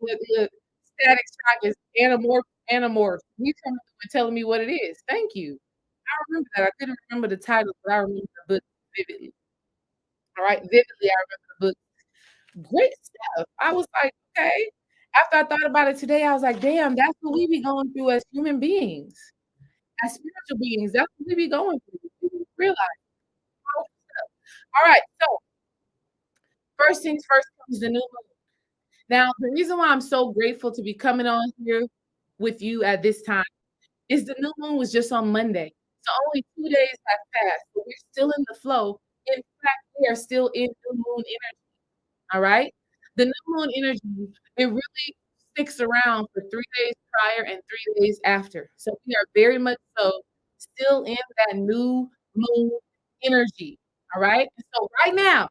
Static shock is anamorph. You coming through and telling me what it is. Thank you. I remember that. I couldn't remember the title, but I remember the book vividly. All right, vividly, I remember the book. Great stuff. I was like, okay. After I thought about it today, I was like, damn, that's what we be going through as human beings, as spiritual beings. That's what we be going through. We didn't realize powerful stuff. All right, so first things first comes the new moon. Now, the reason why I'm so grateful to be coming on here with you at this time is the new moon was just on Monday. So only 2 days have passed, but we're still in the flow. In fact, we are still in new moon energy. All right. The new moon energy, it really sticks around for 3 days prior and 3 days after. So we are very much so still in that new moon energy. All right. So right now,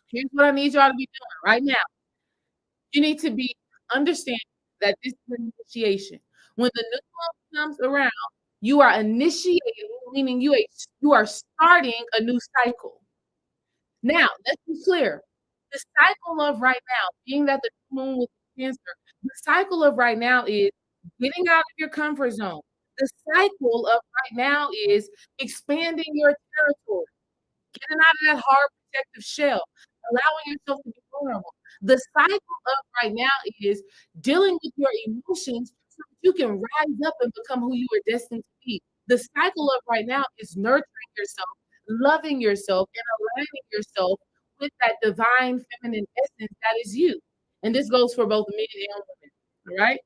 here's what I need y'all to be doing right now. You need to be understanding that this is an initiation. When the new moon comes around, you are initiating, meaning you are starting a new cycle. Now, let's be clear. The cycle of right now, being that the moon with Cancer, the cycle of right now is getting out of your comfort zone. The cycle of right now is expanding your territory, getting out of that hard protective shell, allowing yourself to be vulnerable. The cycle of right now is dealing with your emotions so that you can rise up and become who you were destined to be. The cycle of right now is nurturing yourself, loving yourself, and aligning yourself with that divine feminine essence that is you. And this goes for both men and women. All right.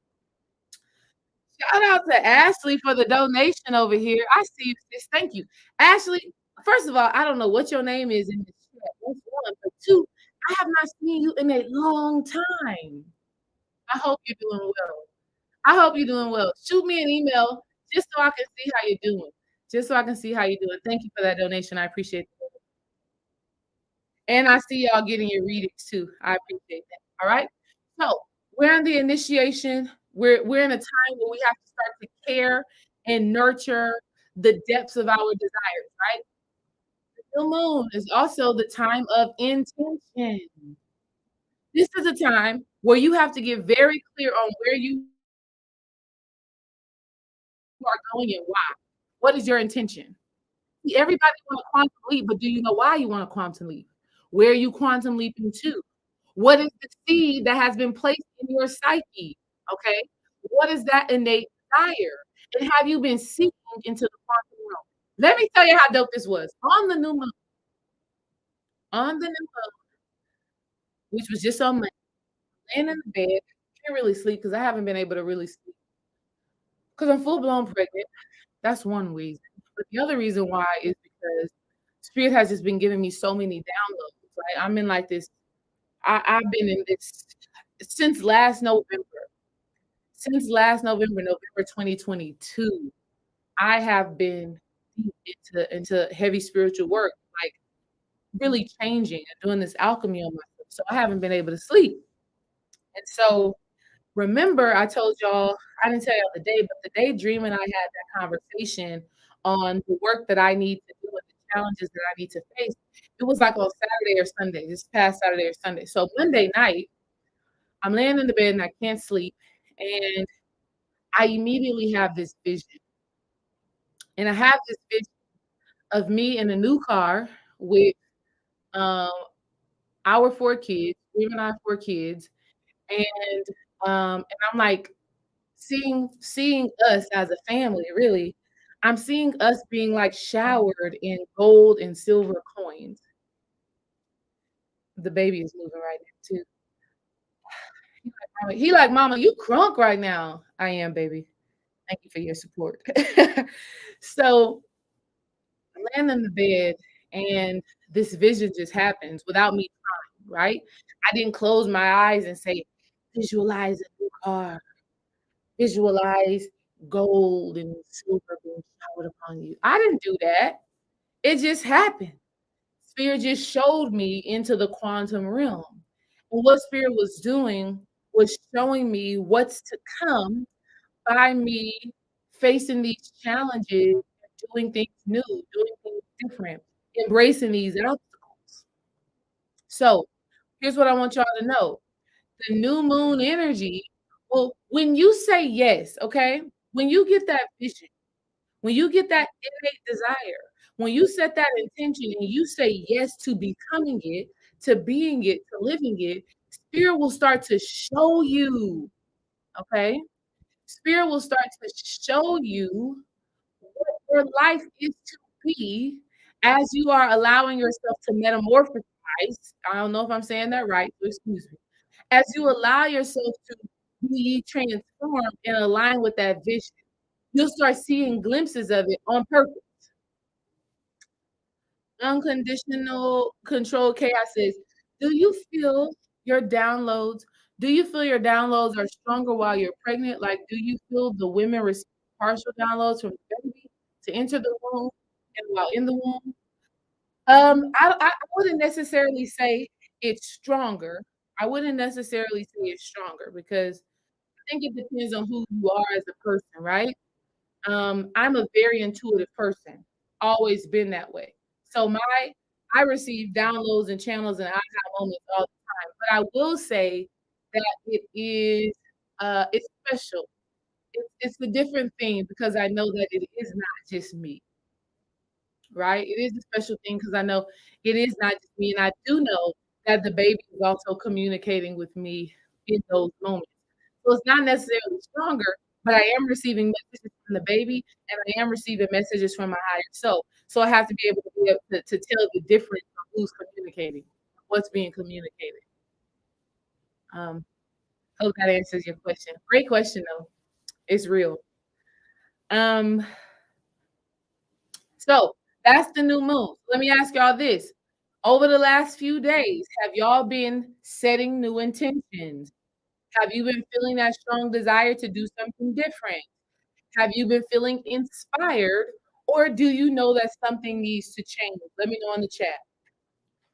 Shout out to Ashley for the donation over here. I see you, sis. Thank you. Ashley, first of all, I don't know what your name is in the chat. That's one. But two, I have not seen you in a long time. I hope you're doing well. I hope you're doing well. Shoot me an email just so I can see how you're doing. Just so I can see how you're doing. Thank you for that donation. I appreciate it. And I see y'all getting your readings too. I appreciate that. All right. So we're in the initiation. We're in a time where we have to start to care and nurture the depths of our desires, right? The new moon is also the time of intention. This is a time where you have to get very clear on where you are going and why. What is your intention? See, everybody want to quantum leap, but do you know why you want to quantum leap? Where are you quantum leaping to? What is the seed that has been placed in your psyche? Okay. What is that innate desire? And have you been seeking into the quantum realm? Let me tell you how dope this was. On the new moon, which was just on my laying in the bed, can't really sleep because I haven't been able to really sleep because I'm full blown pregnant. That's one reason. But the other reason why is because Spirit has just been giving me so many downloads. Right? I'm in like this. I've been in this since last November. Since last November, November 2022, I have been deep into heavy spiritual work, like really changing and doing this alchemy on myself. So I haven't been able to sleep. And so remember, I told y'all, I didn't tell y'all the day, but the day Dream and I had that conversation on the work that I need to do and the challenges that I need to face, it was like on Saturday or Sunday, this past Saturday or Sunday. So Monday night, I'm laying in the bed and I can't sleep. And I immediately have this vision. And I have this vision of me in a new car with um, our 4 kids, Dream and I 4 kids. And and I'm like, seeing us as a family, really, I'm seeing us being, like, showered in gold and silver coins. The baby is moving right now too. He like, "Mama, you crunk right now." I am, baby. Thank you for your support. So, I'm laying in the bed, and this vision just happens without me trying, right? I didn't close my eyes and say, "Visualize a new car. Visualize gold and silver being showered upon you." I didn't do that. It just happened. Spirit just showed me into the quantum realm. And what Spirit was doing was showing me what's to come by me facing these challenges, doing things new, doing things different, embracing these obstacles. So here's what I want y'all to know. The new moon energy, well, when you say yes, okay, when you get that vision, when you get that innate desire, when you set that intention and you say yes to becoming it, to being it, to living it, Spirit will start to show you, okay? Spirit will start to show you what your life is to be as you are allowing yourself to metamorphosize. I don't know if I'm saying that right, so excuse me. As you allow yourself to be transformed and align with that vision, you'll start seeing glimpses of it on purpose. Unconditional control chaos says, do you feel your downloads? Do you feel your downloads are stronger while you're pregnant? Like, do you feel the women receive partial downloads from the baby to enter the womb and while in the womb? I wouldn't necessarily say it's stronger. I wouldn't necessarily say it's stronger because I think it depends on who you are as a person, right? I'm a very intuitive person, always been that way. So I receive downloads and channels and aha moments all the time. But I will say that it is it's special. It's a different thing because I know that it is not just me, right? It is a special thing because I know it is not just me, and I do know that the baby is also communicating with me in those moments. So it's not necessarily stronger, but I am receiving messages from the baby, and I am receiving messages from my higher self. So I have to be able to tell the difference of who's communicating, what's being communicated. Um, Hope that answers your question. Great question though. It's real. Um, so that's the new moon. Let me ask y'all this. Over the last few days, have y'all been setting new intentions? Have you been feeling that strong desire to do something different? Have you been feeling inspired, or do you know that something needs to change? Let me know in the chat.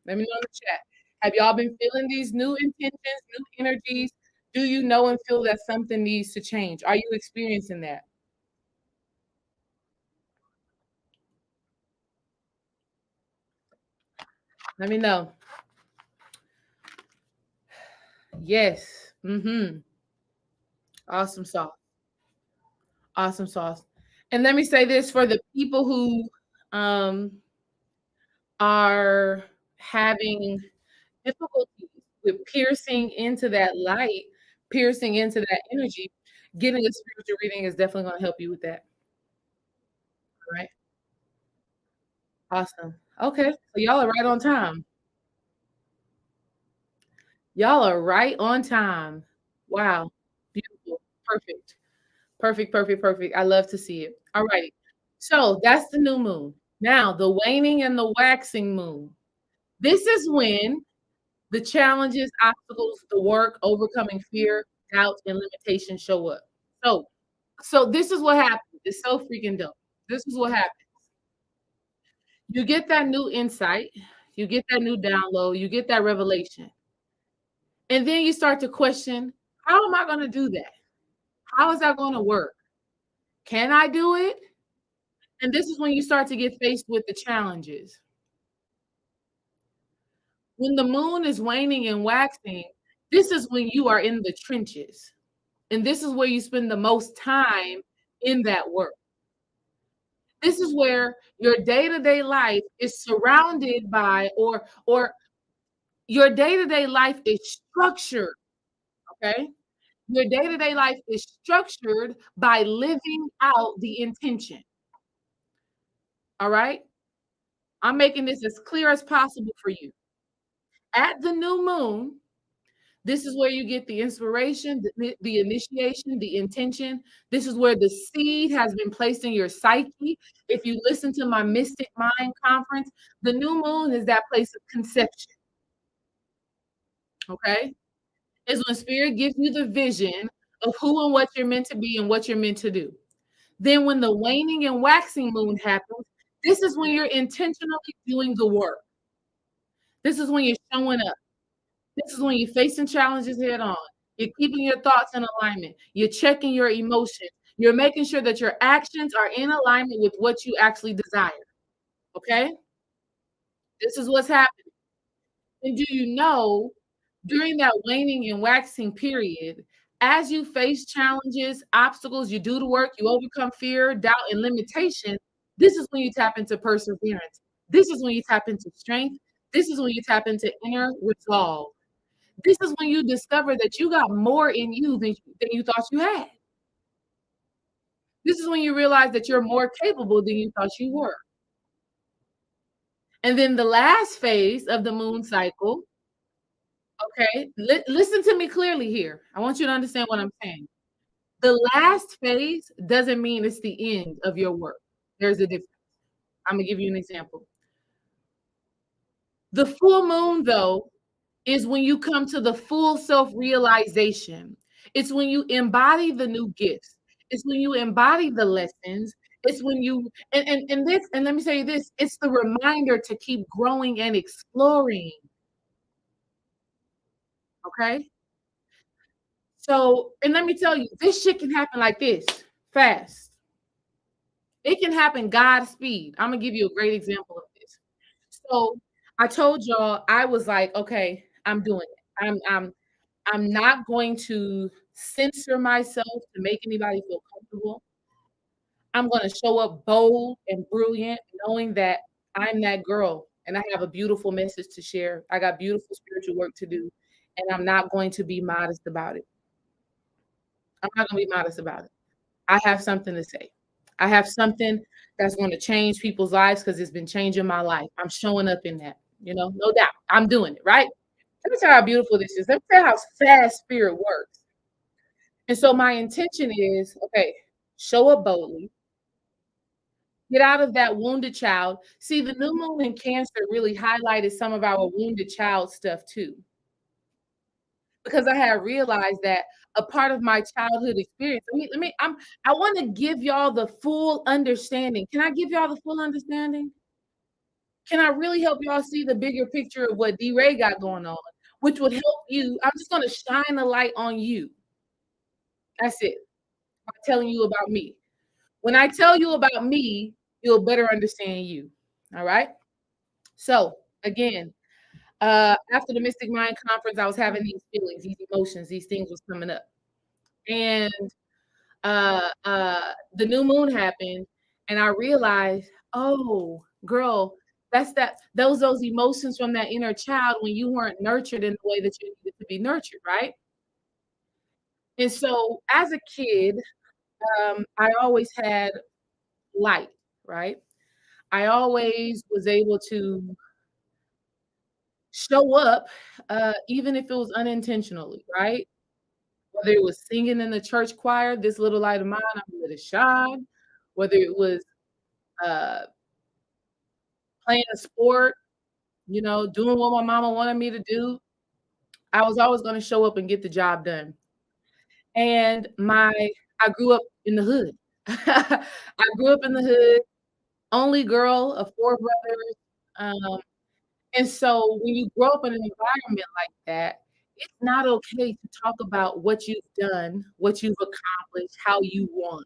Let me know in the chat. Have y'all been feeling these new intentions, new energies? Do you know and feel that something needs to change? Are you experiencing that? Let me know. Yes. Mm-hmm. Awesome sauce. Awesome sauce. And let me say this for the people who um, are having difficulties with piercing into that light, piercing into that energy, getting a spiritual reading is definitely going to help you with that. All right. Awesome. Okay. So y'all are right on time. Y'all are right on time. Wow. Beautiful. Perfect. Perfect, perfect, perfect. I love to see it. All righty. So that's the new moon. Now, the waning and the waxing moon. This is when the challenges, obstacles, the work, overcoming fear, doubt, and limitation show up. So, so this is what happens. It's so freaking dope. This is what happens. You get that new insight, you get that new download, you get that revelation. And then you start to question, how am I going to do that? How is that going to work? Can I do it? And this is when you start to get faced with the challenges. When the moon is waning and waxing, this is when you are in the trenches. And this is where you spend the most time in that work. This is where your day-to-day life is surrounded by or your day-to-day life is structured, okay? Your day-to-day life is structured by living out the intention. All right? I'm making this as clear as possible for you. At the new moon, this is where you get the inspiration, the initiation, the intention. This is where the seed has been placed in your psyche. If you listen to my Mystic Mind conference, the new moon is that place of conception. Okay? Is when spirit gives you the vision of who and what you're meant to be and what you're meant to do. Then when the waning and waxing moon happens, this is when you're intentionally doing the work. This is when you're showing up. This is when you're facing challenges head on. You're keeping your thoughts in alignment. You're checking your emotions. You're making sure that your actions are in alignment with what you actually desire. Okay? This is what's happening. And do you know during that waning and waxing period, as you face challenges, obstacles, you do the work, you overcome fear, doubt, and limitation, this is when you tap into perseverance. This is when you tap into strength. This is when you tap into inner resolve. This is when you discover that you got more in you than you thought you had. This is when you realize that you're more capable than you thought you were. And then the last phase of the moon cycle, okay, listen to me clearly here. I want you to understand what I'm saying. The last phase doesn't mean it's the end of your work. There's a difference. I'm gonna give you an example. The full moon, though, is when you come to the full self-realization. It's when you embody the new gifts. It's when you embody the lessons. It's when you and this, and let me tell you this, it's the reminder to keep growing and exploring. Okay. So, and let me tell you, this shit can happen like this fast. It can happen Godspeed. I'm gonna give you a great example of this. So I told y'all I was like, okay, I'm doing it. I'm not going to censor myself to make anybody feel comfortable. I'm going to show up bold and brilliant, knowing that I'm that girl and I have a beautiful message to share. I got beautiful spiritual work to do, and I'm not going to be modest about it. I'm not going to be modest about it. I have something to say. I have something that's going to change people's lives because it's been changing my life. I'm showing up in that, no doubt. I'm doing it, right? Let me tell you how beautiful this is. Let me tell you how fast spirit works. And so my intention is, okay, show up boldly, get out of that wounded child. See, the new moon in Cancer really highlighted some of our wounded child stuff too, because I had realized that a part of my childhood experience. I want to give y'all the full understanding. Can I give y'all the full understanding? Can I really help y'all see the bigger picture of what D. Ray got going on, which would help you? I'm just going to shine a light on you. That's it. I'm telling you about me. When I tell you about me, you'll better understand you. All right. So again, after the Mystic Mind Conference, I was having these feelings, these emotions, these things was coming up. And the new moon happened, and I realized, oh, girl, those emotions from that inner child when you weren't nurtured in the way that you needed to be nurtured, right? And so as a kid, I always had light, right? I always was able to show up, even if it was unintentionally, right? Whether it was singing in the church choir, "This Little Light of Mine, I'm gonna let it shine," whether it was uh, playing a sport, doing what my mama wanted me to do, I was always gonna show up and get the job done. And I grew up in the hood. I grew up in the hood. only girl of 4 brothers, um, and so when you grow up in an environment like that, it's not okay to talk about what you've done, what you've accomplished, how you won.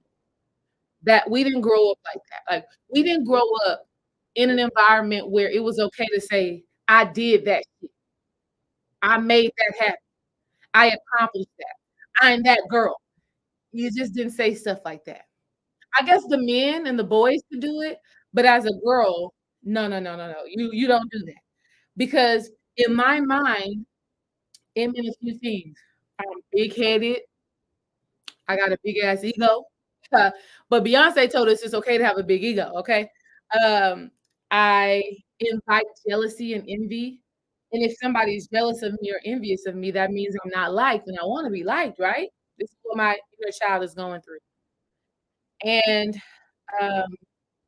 That we didn't grow up like that. Like, we didn't grow up in an environment where it was okay to say, "I did that shit. I made that happen. I accomplished that. I'm that girl." You just didn't say stuff like that. I guess the men and the boys could do it, but as a girl, no, no, no, no, no. You don't do that. Because in my mind, it meant a few things. I'm big-headed. I got a big ass ego. But Beyonce told us it's okay to have a big ego, okay? Um, I invite jealousy and envy. And if somebody's jealous of me or envious of me, that means I'm not liked and I want to be liked, right? This is what my inner child is going through. And um,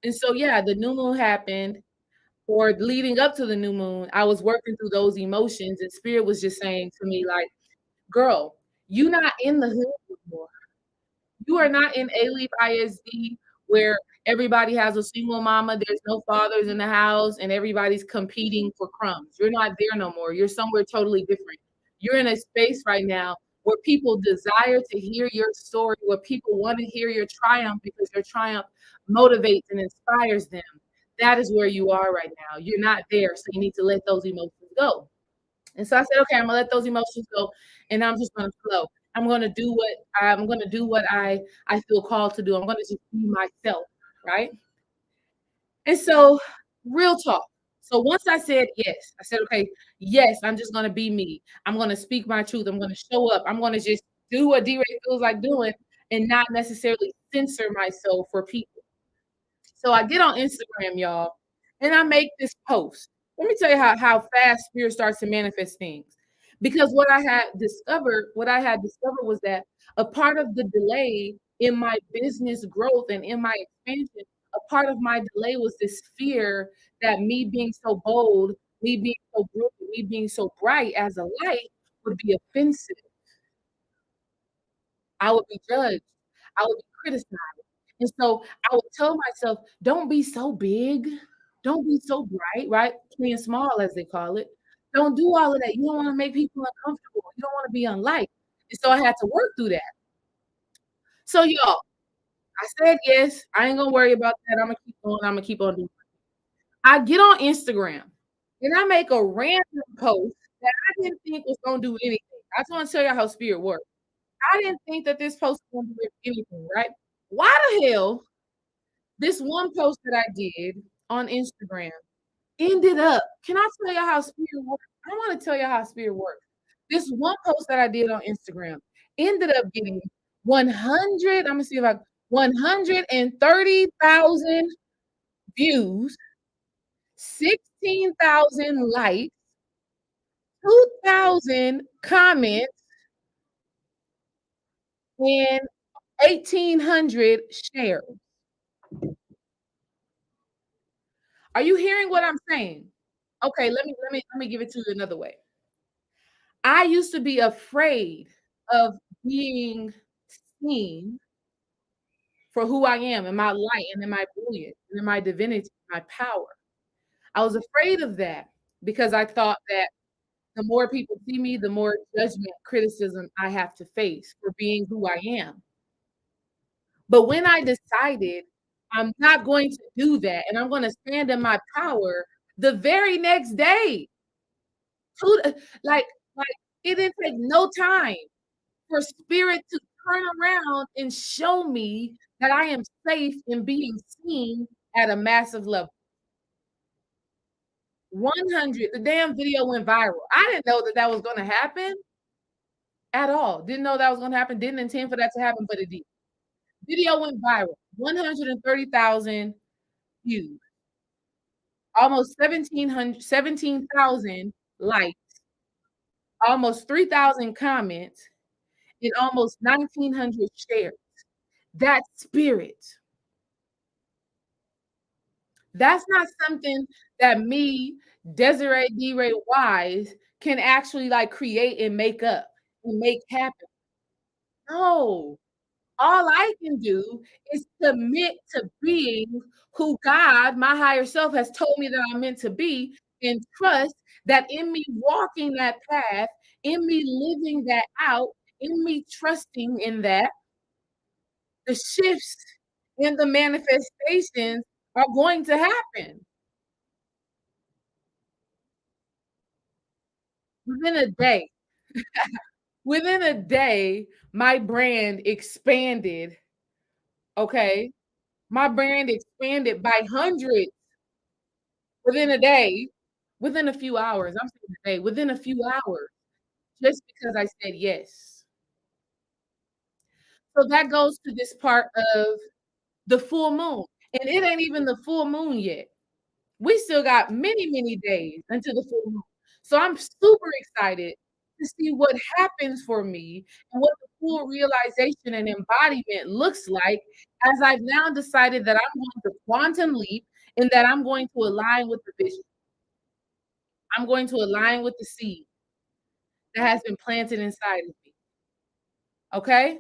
and so yeah, the new moon happened, or leading up to the new moon, I was working through those emotions, and spirit was just saying to me, like, girl, you not in the hood anymore. You are not in A-Leaf ISD where everybody has a single mama, there's no fathers in the house, and everybody's competing for crumbs. You're not there no more. You're somewhere totally different. You're in a space right now where people desire to hear your story, where people want to hear your triumph because your triumph motivates and inspires them. That is where you are right now. You're not there, so you need to let those emotions go. And so I said, okay, I'm gonna let those emotions go, and I'm just gonna flow. I'm gonna do what I feel called to do. I'm gonna just be myself, right? And so, real talk. So once I said yes, I said, okay, yes, I'm just gonna be me. I'm gonna speak my truth. I'm gonna show up. I'm gonna just do what D-Ray feels like doing and not necessarily censor myself for people. So I get on Instagram, y'all, and I make this post. Let me tell you how fast spirit starts to manifest things. Because what I had discovered was that a part of the delay in my business growth and in my expansion, a part of my delay was this fear that me being so bold, me being so brilliant, me being so bright as a light would be offensive. I would be judged. I would be criticized. And so I would tell myself, don't be so big. Don't be so bright, right? Playing small, as they call it. Don't do all of that. You don't want to make people uncomfortable. You don't want to be unliked. And so I had to work through that. So, y'all, I said yes. I ain't gonna worry about that. I'm gonna keep going. I'm gonna keep on doing. I get on Instagram and I make a random post that I didn't think was gonna do anything. I just want to tell you how spirit works. I didn't think that this post was gonna do anything, right? Why the hell this one post that I did on Instagram ended up, can I tell you how spirit works? I want to tell you how spirit works. This one post that I did on Instagram ended up getting 100, I'm gonna see if I 130,000 views, 16,000 likes, 2,000 comments, and 1,800 shares. Are you hearing what I'm saying? Okay, let me give it to you another way. I used to be afraid of being seen for who I am and my light and in my brilliance and in my divinity, my power. I was afraid of that because I thought that the more people see me, the more judgment, criticism I have to face for being who I am. But when I decided I'm not going to do that and I'm going to stand in my power, the very next day, two, like, like it didn't take no time for spirit to turn around and show me that I am safe in being seen at a massive level. 100, the damn video went viral. I didn't know that that was going to happen at all. Didn't know that was going to happen. Didn't intend for that to happen, but it did. Video went viral. 130,000 views, almost 17,000 likes, almost 3,000 comments, and almost 1,900 shares. That spirit. That's not something that me, Desiree D. Ray Wise, can actually like create and make up and make happen. No. All I can do is commit to being who God, my higher self, has told me that I'm meant to be, and trust that in me walking that path, in me living that out, in me trusting in that, the shifts and the manifestations are going to happen. Within a day, within a day, my brand expanded, okay? My brand expanded by hundreds within a day, within a few hours. I'm saying a day, within a few hours, just because I said yes. So that goes to this part of the full moon, and it ain't even the full moon yet. We still got many, many days until the full moon. So I'm super excited to see what happens for me and what the full realization and embodiment looks like as I've now decided that I'm going to quantum leap and that I'm going to align with the vision. I'm going to align with the seed that has been planted inside of me. Okay?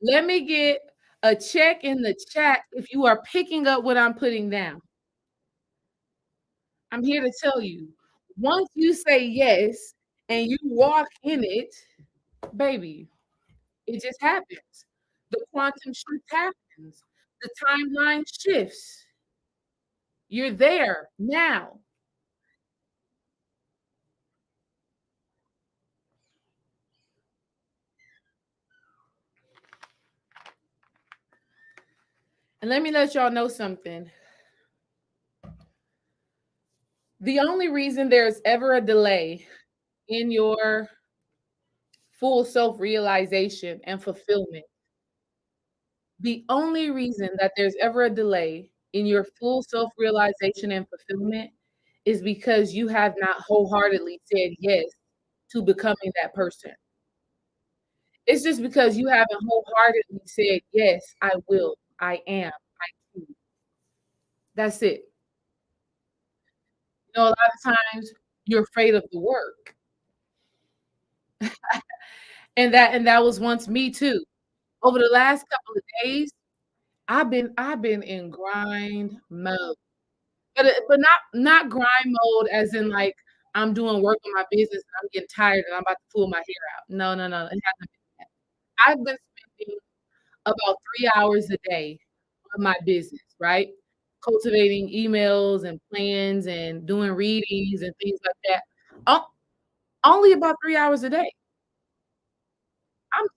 Let me get a check in the chat if you are picking up what I'm putting down. I'm here to tell you, once you say yes and you walk in it, baby, it just happens. The quantum shift happens. The timeline shifts. You're there now. And let me let y'all know something. The only reason there's ever a delay in your full self realization and fulfillment, the only reason that there's ever a delay in your full self realization and fulfillment is because you have not wholeheartedly said yes to becoming that person. It's just because you haven't wholeheartedly said, yes, I will, I am, I do. That's it. You know, a lot of times you're afraid of the work. And that was once me too. Over the last couple of days, I've been in grind mode. But not grind mode as in, like, I'm doing work on my business and I'm getting tired and I'm about to pull my hair out. No, no, no, it hasn't been that. I've been spending about 3 hours a day on my business, right? Cultivating emails and plans and doing readings and things like that. O Only about 3 hours a day.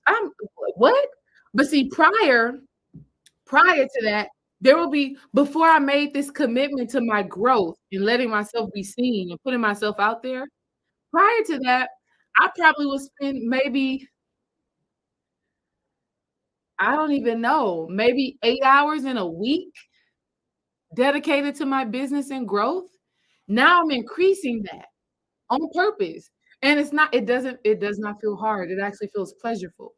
I'm what? But see, prior to that, there will be before I made this commitment to my growth and letting myself be seen and putting myself out there, prior to that, I probably would spend maybe, I don't even know, maybe 8 hours in a week dedicated to my business and growth. Now I'm increasing that on purpose. And it does not feel hard. It actually feels pleasurable.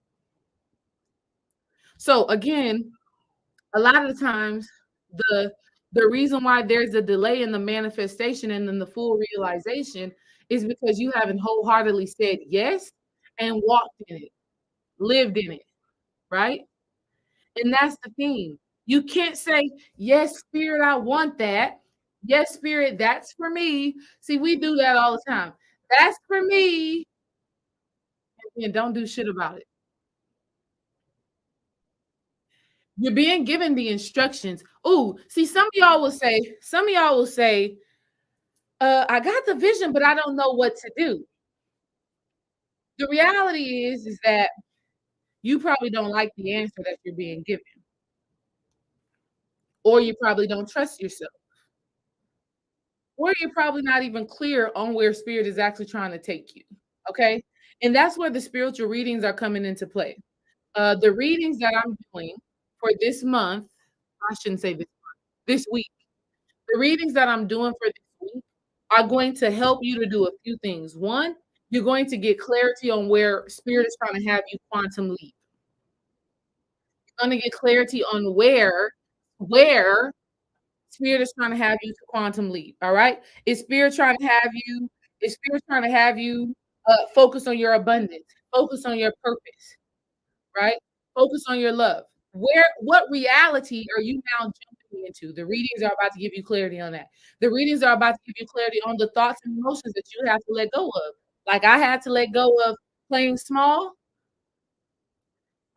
So again, a lot of the times the the reason why there's a delay in the manifestation and then the full realization is because you haven't wholeheartedly said yes and walked in it, lived in it, right? And that's the thing. You can't say, yes, spirit, I want that. Yes, spirit, that's for me. See, we do that all the time. That's for me. And don't do shit about it. You're being given the instructions. Oh, see, some of y'all will say, I got the vision, but I don't know what to do. The reality is that you probably don't like the answer that you're being given, or you probably don't trust yourself, or you're probably not even clear on where spirit is actually trying to take you. Okay. And that's where the spiritual readings are coming into play. The readings that I'm doing for this month, I shouldn't say this week, the readings that I'm doing for this week are going to help you to do a few things. One, you're going to get clarity on where spirit is trying to have you quantum leap. You're going to get clarity on where spirit is trying to have you to quantum leap. All right. Is spirit trying to have you focus on your abundance, focus on your purpose, right? Focus on your love. What reality are you now jumping into? The readings are about to give you clarity on that. The readings are about to give you clarity on the thoughts and emotions that you have to let go of. Like I had to let go of playing small.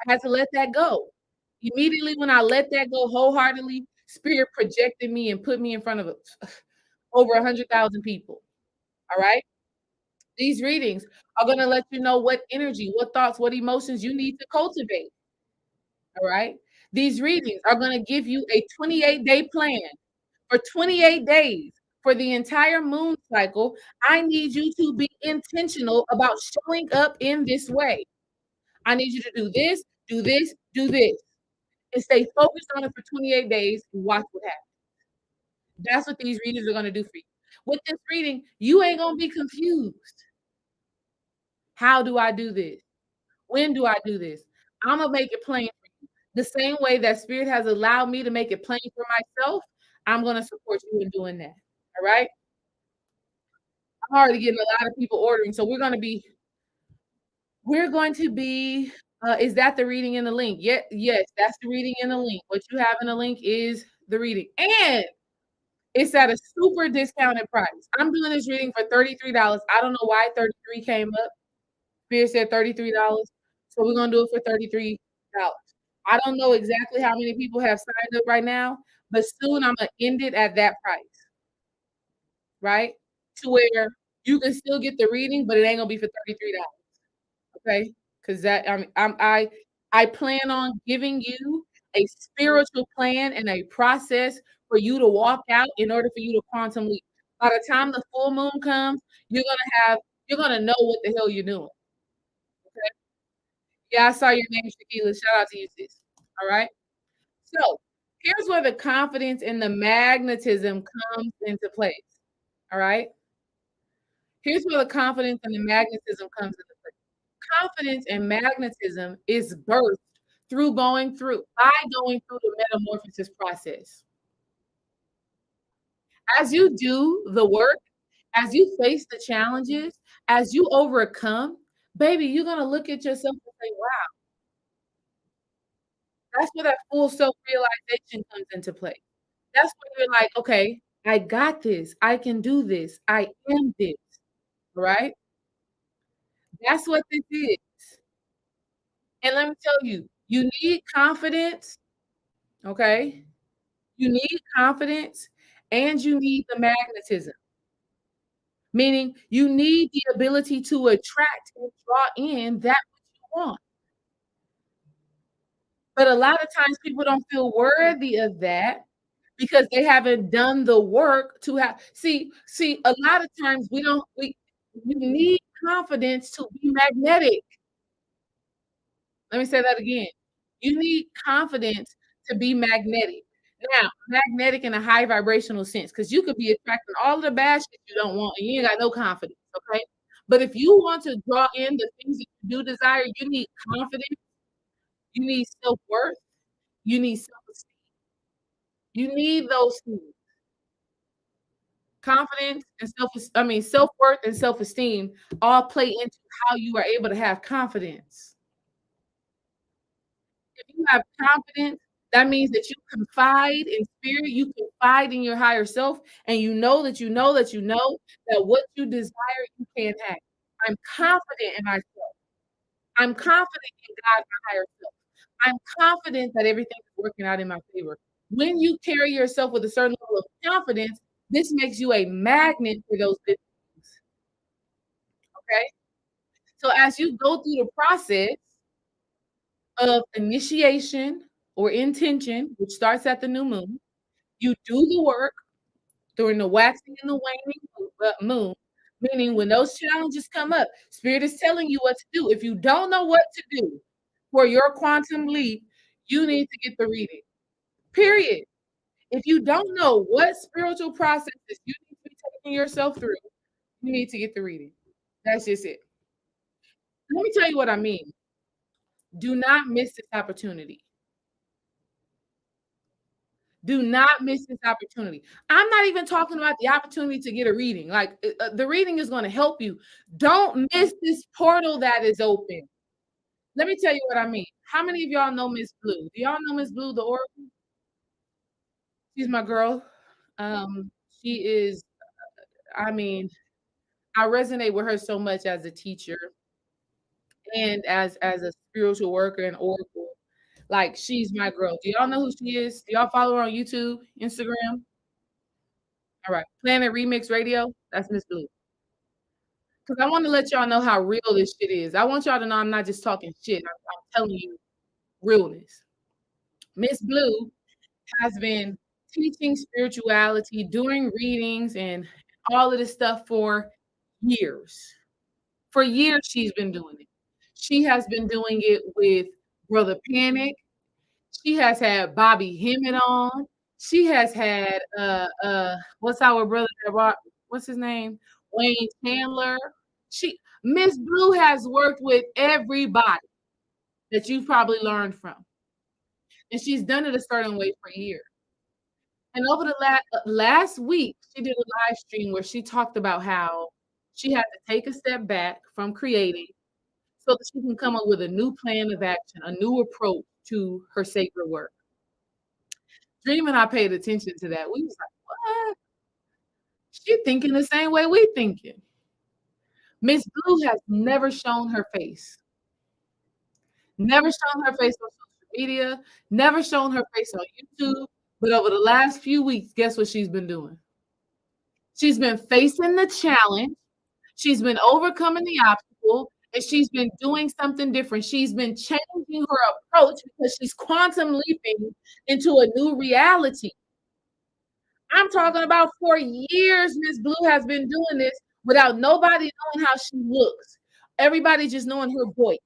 I had to let that go. Immediately when I let that go wholeheartedly, spirit projected me and put me in front of over 100,000 people. All right. These readings are going to let you know what energy, what thoughts, what emotions you need to cultivate. All right. These readings are going to give you a 28-day plan for 28 days for the entire moon cycle. I need you to be intentional about showing up in this way. I need you to do this, do this, do this, and stay focused on it for 28 days and watch what happens. That's what these readings are going to do for you. With this reading, you ain't going to be confused. How do I do this? When do I do this? I'm going to make it plain for you. The same way that Spirit has allowed me to make it plain for myself, I'm going to support you in doing that. All right? I'm already getting a lot of people ordering. So we're going to be, is that the reading in the link? Yes, that's the reading in the link. What you have in the link is the reading. And it's at a super discounted price. I'm doing this reading for $33. I don't know why 33 came up. Spirit said $33. So we're gonna do it for $33. I don't know exactly how many people have signed up right now, but soon I'm gonna end it at that price, right? To where you can still get the reading, but it ain't gonna be for $33. Okay? Because that I plan on giving you a spiritual plan and a process for you to walk out in order for you to quantum leap. By the time the full moon comes, you're gonna know what the hell you're doing. Okay. Yeah, I saw your name, Shakila. Shout out to you, sis. All right. So here's where the confidence and the magnetism comes into place. All right. Here's where the confidence and the magnetism comes into place. Confidence and magnetism is birthed by going through the metamorphosis process. As you do the work, as you face the challenges, as you overcome, baby, you're gonna look at yourself and say, wow, that's where that full self-realization comes into play. That's when you're like, okay, I got this, I can do this, I am this, right? That's what this is. And let me tell you, you need confidence, okay? You need confidence and you need the magnetism, meaning you need the ability to attract and draw in that which you want. But a lot of times people don't feel worthy of that because they haven't done the work to have a lot of times we you need confidence to be magnetic. Let me say that again. You need confidence to be magnetic. Now, magnetic in a high vibrational sense, because you could be attracting all of the bad shit you don't want, and you ain't got no confidence, okay? But if you want to draw in the things that you do desire, you need confidence, you need self-worth, you need self-esteem. You need those things. Confidence and self-worth and self-esteem all play into how you are able to have confidence. If you have confidence, that means that you confide in spirit, you confide in your higher self, and you know that you know that you know that what you desire, you can have. I'm confident in myself. I'm confident in God, my higher self. I'm confident that everything is working out in my favor. When you carry yourself with a certain level of confidence, this makes you a magnet for those good things. Okay. So as you go through the process of initiation or intention, which starts at the new moon, you do the work during the waxing and the waning moon, meaning when those challenges come up, Spirit is telling you what to do. If you don't know what to do for your quantum leap, you need to get the reading. Period. If you don't know what spiritual processes you need to be taking yourself through, you need to get the reading. That's just it. Let me tell you what I mean. Do not miss this opportunity. Do not miss this opportunity. I'm not even talking about the opportunity to get a reading. Like the reading is going to help you. Don't miss this portal that is open. Let me tell you what I mean. How many of y'all know Miss Blue? Do y'all know Miss Blue, the Oracle? She's my girl. Um, she is, I mean, I resonate with her so much as a teacher and as a spiritual worker and oracle. Like she's my girl. Do y'all know who she is? Do y'all follow her on YouTube, Instagram? All right. Planet Remix Radio. That's Miss Blue. Because I want to let y'all know how real this shit is. I want y'all to know I'm not just talking shit. I'm telling you realness. Miss Blue has been teaching spirituality, doing readings, and all of this stuff for years. For years, she's been doing it. She has been doing it with Brother Panic. She has had Bobby Hemmett on. She has had what's our brother that brought what's his name? Wayne Chandler. She Miss Blue has worked with everybody that you've probably learned from. And she's done it a certain way for years. And over the last week, she did a live stream where she talked about how she had to take a step back from creating so that she can come up with a new plan of action, a new approach to her sacred work. Dream and I paid attention to that. We was like, what? She thinking the same way we thinking. Miss Blue has never shown her face. Never shown her face on social media, never shown her face on YouTube. But over the last few weeks, guess what she's been doing? She's been facing the challenge. She's been overcoming the obstacle, and she's been doing something different. She's been changing her approach because she's quantum leaping into a new reality. I'm talking about for years, Miss Blue has been doing this without nobody knowing how she looks. Everybody just knowing her voice.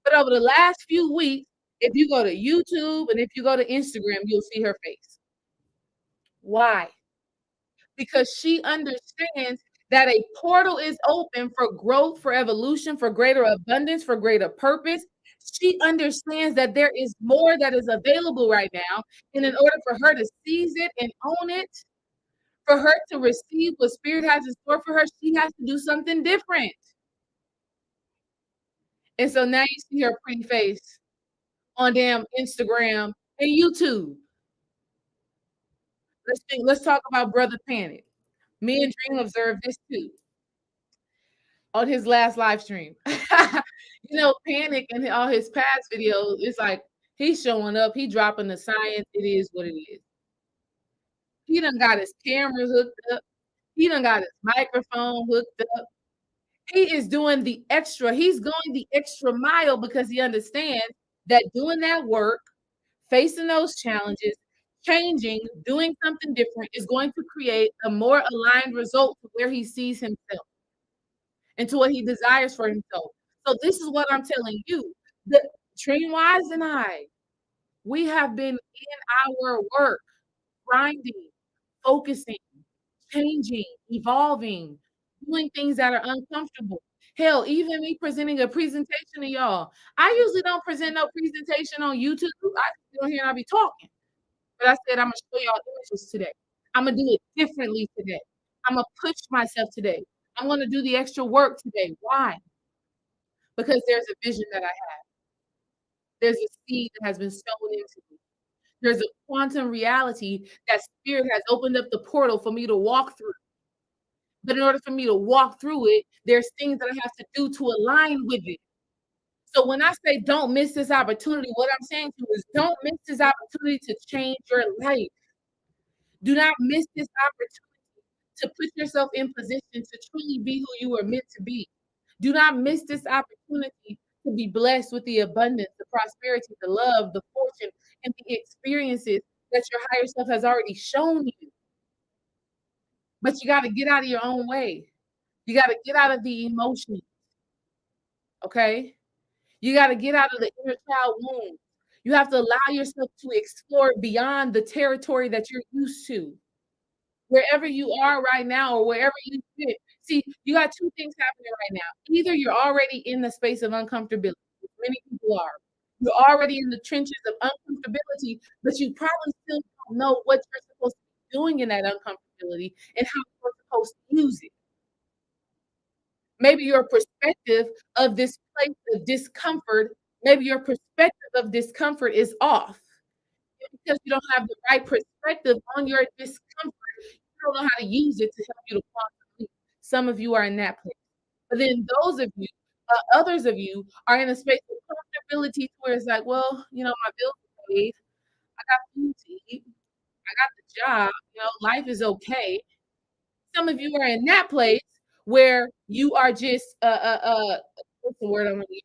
But over the last few weeks, if you go to YouTube and if you go to Instagram, you'll see her face. Why? Because she understands that a portal is open for growth, for evolution, for greater abundance, for greater purpose. She understands that there is more that is available right now. And in order for her to seize it and own it, for her to receive what Spirit has in store for her, she has to do something different. And so now you see her pretty face on damn Instagram and YouTube. Let's talk about Brother Panic. Me and Dream observed this too on his last live stream. Panic and all his past videos, it's like he's showing up, he dropping the science, it is what it is. He done got his camera hooked up, he done got his microphone hooked up. He is doing the extra, he's going the extra mile because he understands that doing that work, facing those challenges, changing, doing something different is going to create a more aligned result to where he sees himself and to what he desires for himself. So this is what I'm telling you. The Dreamwise and I, we have been in our work, grinding, focusing, changing, evolving, doing things that are uncomfortable. Hell, even me presenting a presentation to y'all. I usually don't present no presentation on YouTube. I sit on here and I be talking. But I said I'm gonna show y'all images today. I'm gonna do it differently today. I'm gonna push myself today. I'm gonna do the extra work today. Why? Because there's a vision that I have. There's a seed that has been sown into me. There's a quantum reality that Spirit has opened up the portal for me to walk through. But in order for me to walk through it, there's things that I have to do to align with it. So when I say don't miss this opportunity, what I'm saying to you is don't miss this opportunity to change your life. Do not miss this opportunity to put yourself in position to truly be who you are meant to be. Do not miss this opportunity to be blessed with the abundance, the prosperity, the love, the fortune, and the experiences that your higher self has already shown you. But you got to get out of your own way. You got to get out of the emotions. Okay? You got to get out of the inner child wound. You have to allow yourself to explore beyond the territory that you're used to. Wherever you are right now or wherever you sit. See, you got two things happening right now. Either you're already in the space of uncomfortability, which many people are. You're already in the trenches of uncomfortability, but you probably still don't know what you're supposed to be doing in that uncomfortability and how you're supposed to use it. Maybe your perspective of this place of discomfort, maybe your perspective of discomfort is off. Because you don't have the right perspective on your discomfort, you don't know how to use it to help you to quantum leap. Some of you are in that place. But then those of you, others of you are in a space of comfortability where it's like, well, my bills are paid. I got food to eat. I got the job. Life is okay. Some of you are in that place where you are just, what's the word I'm gonna use?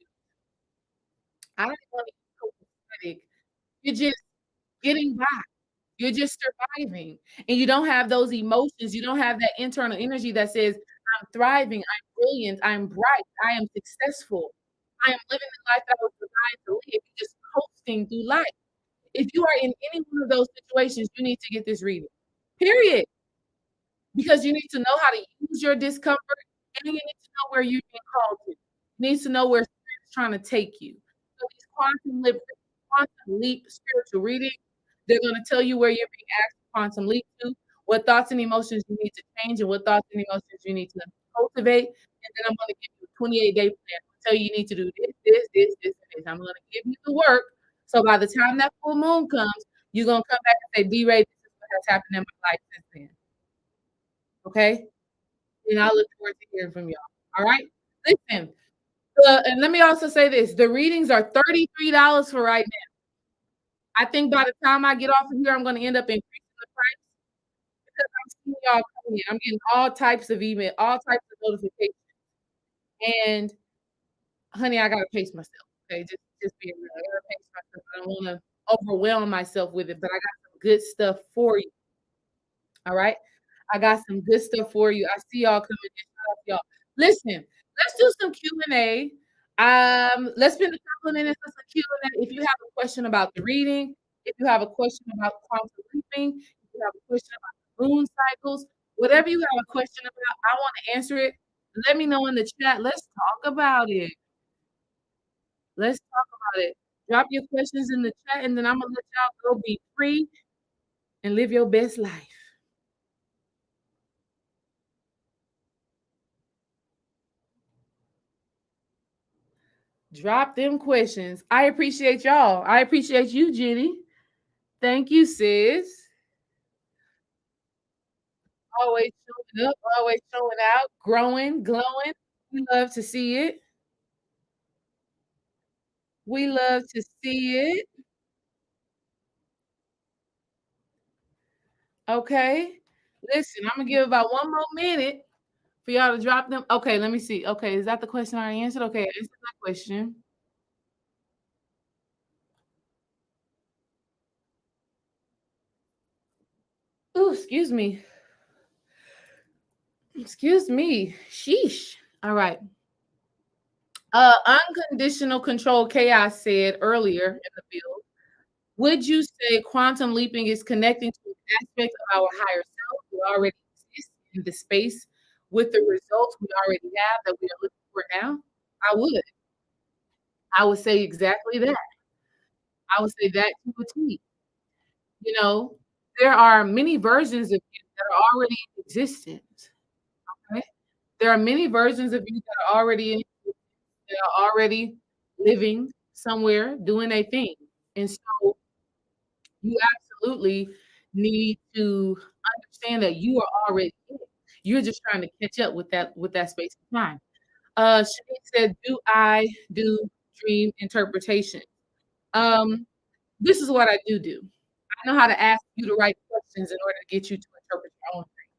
I don't want to use copacetic. You're just getting by. You're just surviving, and you don't have those emotions. You don't have that internal energy that says, "I'm thriving. I'm brilliant. I'm bright. I am successful. I am living the life that I was designed to live." You're just coasting through life. If you are in any one of those situations, you need to get this reading. Period. Because you need to know how to use your discomfort, and you need to know where you're being called to. You need to know where Spirit's trying to take you. So these quantum leap spiritual reading, they're gonna tell you where you're being asked to quantum leap to, what thoughts and emotions you need to change, and what thoughts and emotions you need to cultivate. And then I'm gonna give you a 28-day plan. Tell you need to do this, and this. I'm gonna give you the work. So by the time that full moon comes, you're gonna come back and say, D-Ray, this is what has happened in my life since then. Okay? And I look forward to hearing from y'all. All right? Listen, and let me also say this, the readings are $33 for right now. I think by the time I get off of here, I'm gonna end up increasing the price because I'm seeing y'all coming in. I'm getting all types of email, all types of notifications. And honey, I gotta pace myself. Okay, just being real. I gotta pace myself. I don't wanna overwhelm myself with it, but I got some good stuff for you. All right. I got some good stuff for you. I see y'all coming in. Shout out to y'all. Listen, let's do some Q&A. Let's spend a couple of minutes on some Q&A. If you have a question about the reading, if you have a question about quantum leaping, if you have a question about the moon cycles, whatever you have a question about, I want to answer it. Let me know in the chat. Let's talk about it. Let's talk about it. Drop your questions in the chat, and then I'm gonna let y'all go be free and live your best life. Drop them questions. I appreciate y'all. I appreciate you, Jenny. Thank you, sis. Always showing up, always showing out, growing, glowing. We love to see it. We love to see it. Okay. Listen, I'm gonna give about one more minute for y'all to drop them. Okay, let me see. Okay, is that the question I answered? Okay, I answered that question. Ooh, excuse me. Excuse me. Sheesh. All right. Unconditional control chaos said earlier in the build. Would you say quantum leaping is connecting to an aspect of our higher self that already exists in the space with the results we already have that we are looking for now? I would. I would say exactly that. I would say that to a T. You know, there are many versions of you that are already in existence. Okay? There are many versions of you that are already in that are already living somewhere doing a thing. And so you absolutely need to understand that you are already in it. You're just trying to catch up with that space and time. Shanique said, "Do I do dream interpretation?" Um, this is what I do. I know how to ask you the right questions in order to get you to interpret your own dream.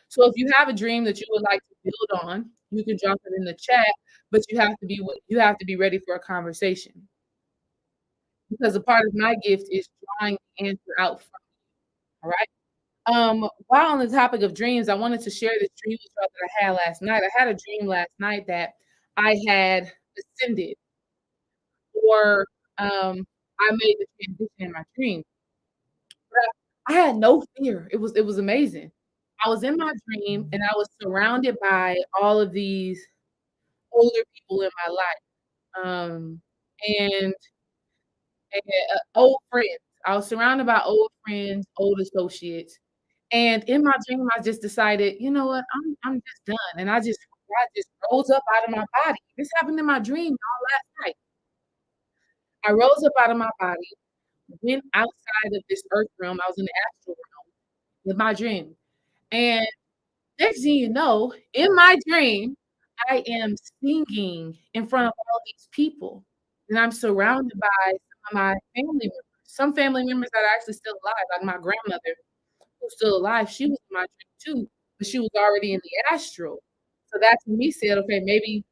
So if you have a dream that you would like to build on, you can drop it in the chat, but you have to be ready for a conversation because a part of my gift is drawing the answer out from you. All right. While on the topic of dreams, I wanted to share this dream with y'all that I had last night. I had a dream last night that I had ascended, or I made the transition in my dream. But I had no fear. It was amazing. I was in my dream and I was surrounded by all of these older people in my life, and old friends. I was surrounded by old friends, old associates. And in my dream, I just decided, you know what? I'm just done. And I just God just rose up out of my body. This happened in my dream all last night. I rose up out of my body, went outside of this earth realm. I was in the astral realm with my dream. And next thing you know, in my dream, I am singing in front of all these people. And I'm surrounded by some of my family members. Some family members that are actually still alive, like my grandmother, who's still alive. She was in my dream too, but she was already in the astral. So that to me said, okay, maybe,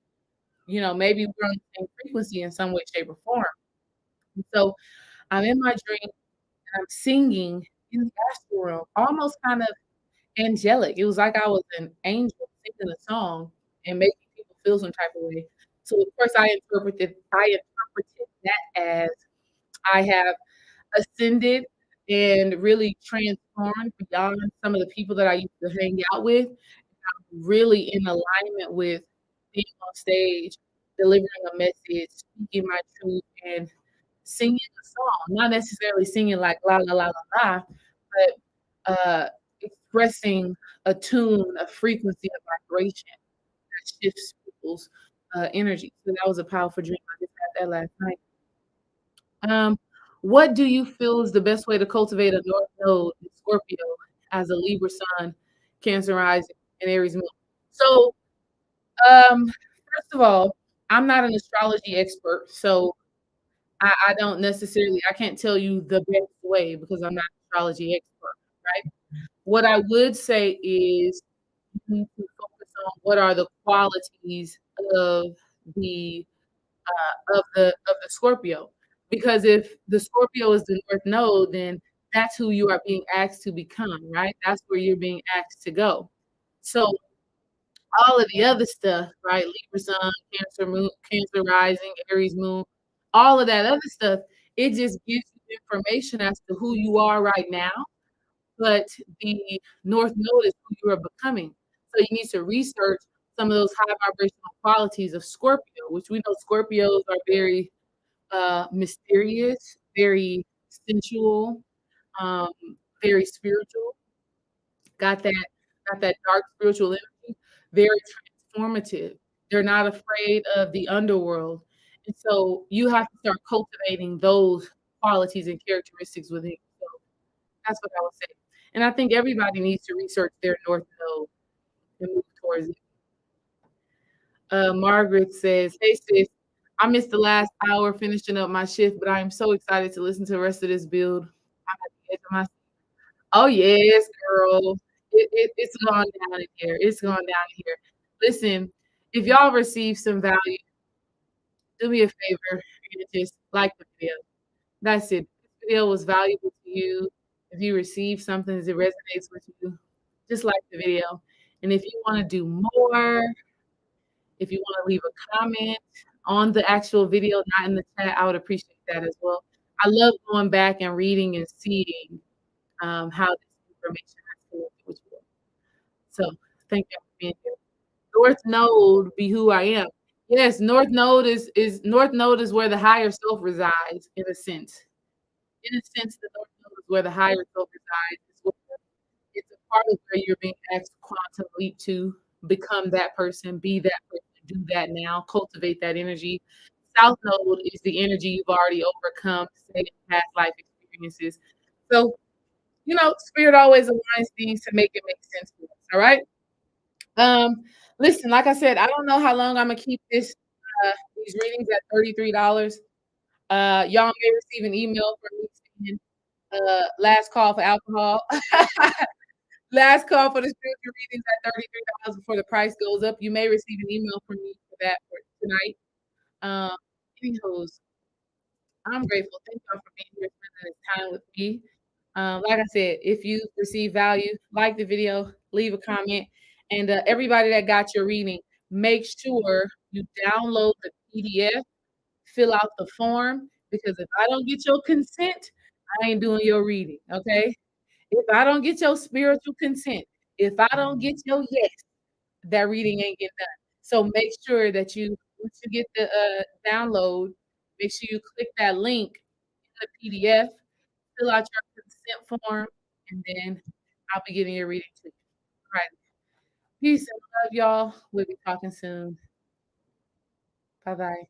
maybe we're on the same frequency in some way, shape, or form. And so I'm in my dream and I'm singing in the astral realm, almost kind of angelic. It was like I was an angel singing a song and making people feel some type of way. So of course I interpreted that as I have ascended and really transformed beyond some of the people that I used to hang out with, really in alignment with being on stage, delivering a message, speaking my truth, and singing a song. Not necessarily singing like la la la la la, but expressing a tune, a frequency, a vibration that shifts people's energy. So that was a powerful dream. I just had that last night. Um, what do you feel is the best way to cultivate a North Node in Scorpio as a Libra Sun, Cancer rising, and Aries moon? So, first of all, I'm not an astrology expert, so I don't necessarily I can't tell you the best way because I'm not an astrology expert, right? What I would say is you need to focus on what are the qualities of the of the Scorpio. Because if the Scorpio is the North Node, then that's who you are being asked to become, right? That's where you're being asked to go. So all of the other stuff, right? Libra Sun, Cancer Moon, Cancer Rising, Aries Moon, all of that other stuff, it just gives you information as to who you are right now. But the North Node is who you are becoming. So you need to research some of those high vibrational qualities of Scorpio, which we know Scorpios are very mysterious, very sensual, um, very spiritual. Got that, got that dark spiritual energy. Very transformative. They're not afraid of the underworld, and so you have to start cultivating those qualities and characteristics within yourself. That's what I would say. And I think everybody needs to research their North Node and move towards it. Margaret says, "Hey sis, I missed the last hour finishing up my shift, but I am so excited to listen to the rest of this build. I'm at the edge of my seat." Oh yes, girl. It's gone down in here. It's gone down in here. Listen, if y'all receive some value, do me a favor and just like the video. That's it. This video was valuable to you. If you receive something that resonates with you, just like the video. And if you want to do more, if you want to leave a comment on the actual video, not in the chat, I would appreciate that as well. I love going back and reading and seeing how this information has connected with you. So thank you for being here. North Node be who I am. Yes, North Node is where the higher self resides in a sense. In a sense, the North Node is where the higher self resides. It's a part of where you're being asked to quantum leap to become that person, be that person, do that now, cultivate that energy. South Node is the energy you've already overcome, say in past life experiences. So, spirit always aligns things to make it make sense for us. All right. Um, Listen, like I said, I don't know how long I'm gonna keep these readings at $33. Y'all may receive an email from me saying, last call for alcohol. Last call for the spiritual readings at $33 before the price goes up. You may receive an email from me for that for tonight. Um, Anyhows, I'm grateful. Thank y'all for being here, spending this time with me. Like I said, if you receive value, like the video, leave a comment, and everybody that got your reading, make sure you download the PDF, fill out the form, because if I don't get your consent, I ain't doing your reading. Okay? If I don't get your spiritual consent, if I don't get your yes, that reading ain't getting done. So make sure that once you get the download, make sure you click that link in the PDF, fill out your consent form, and then I'll be getting your reading to you. All right. Peace and love, y'all. We'll be talking soon. Bye bye.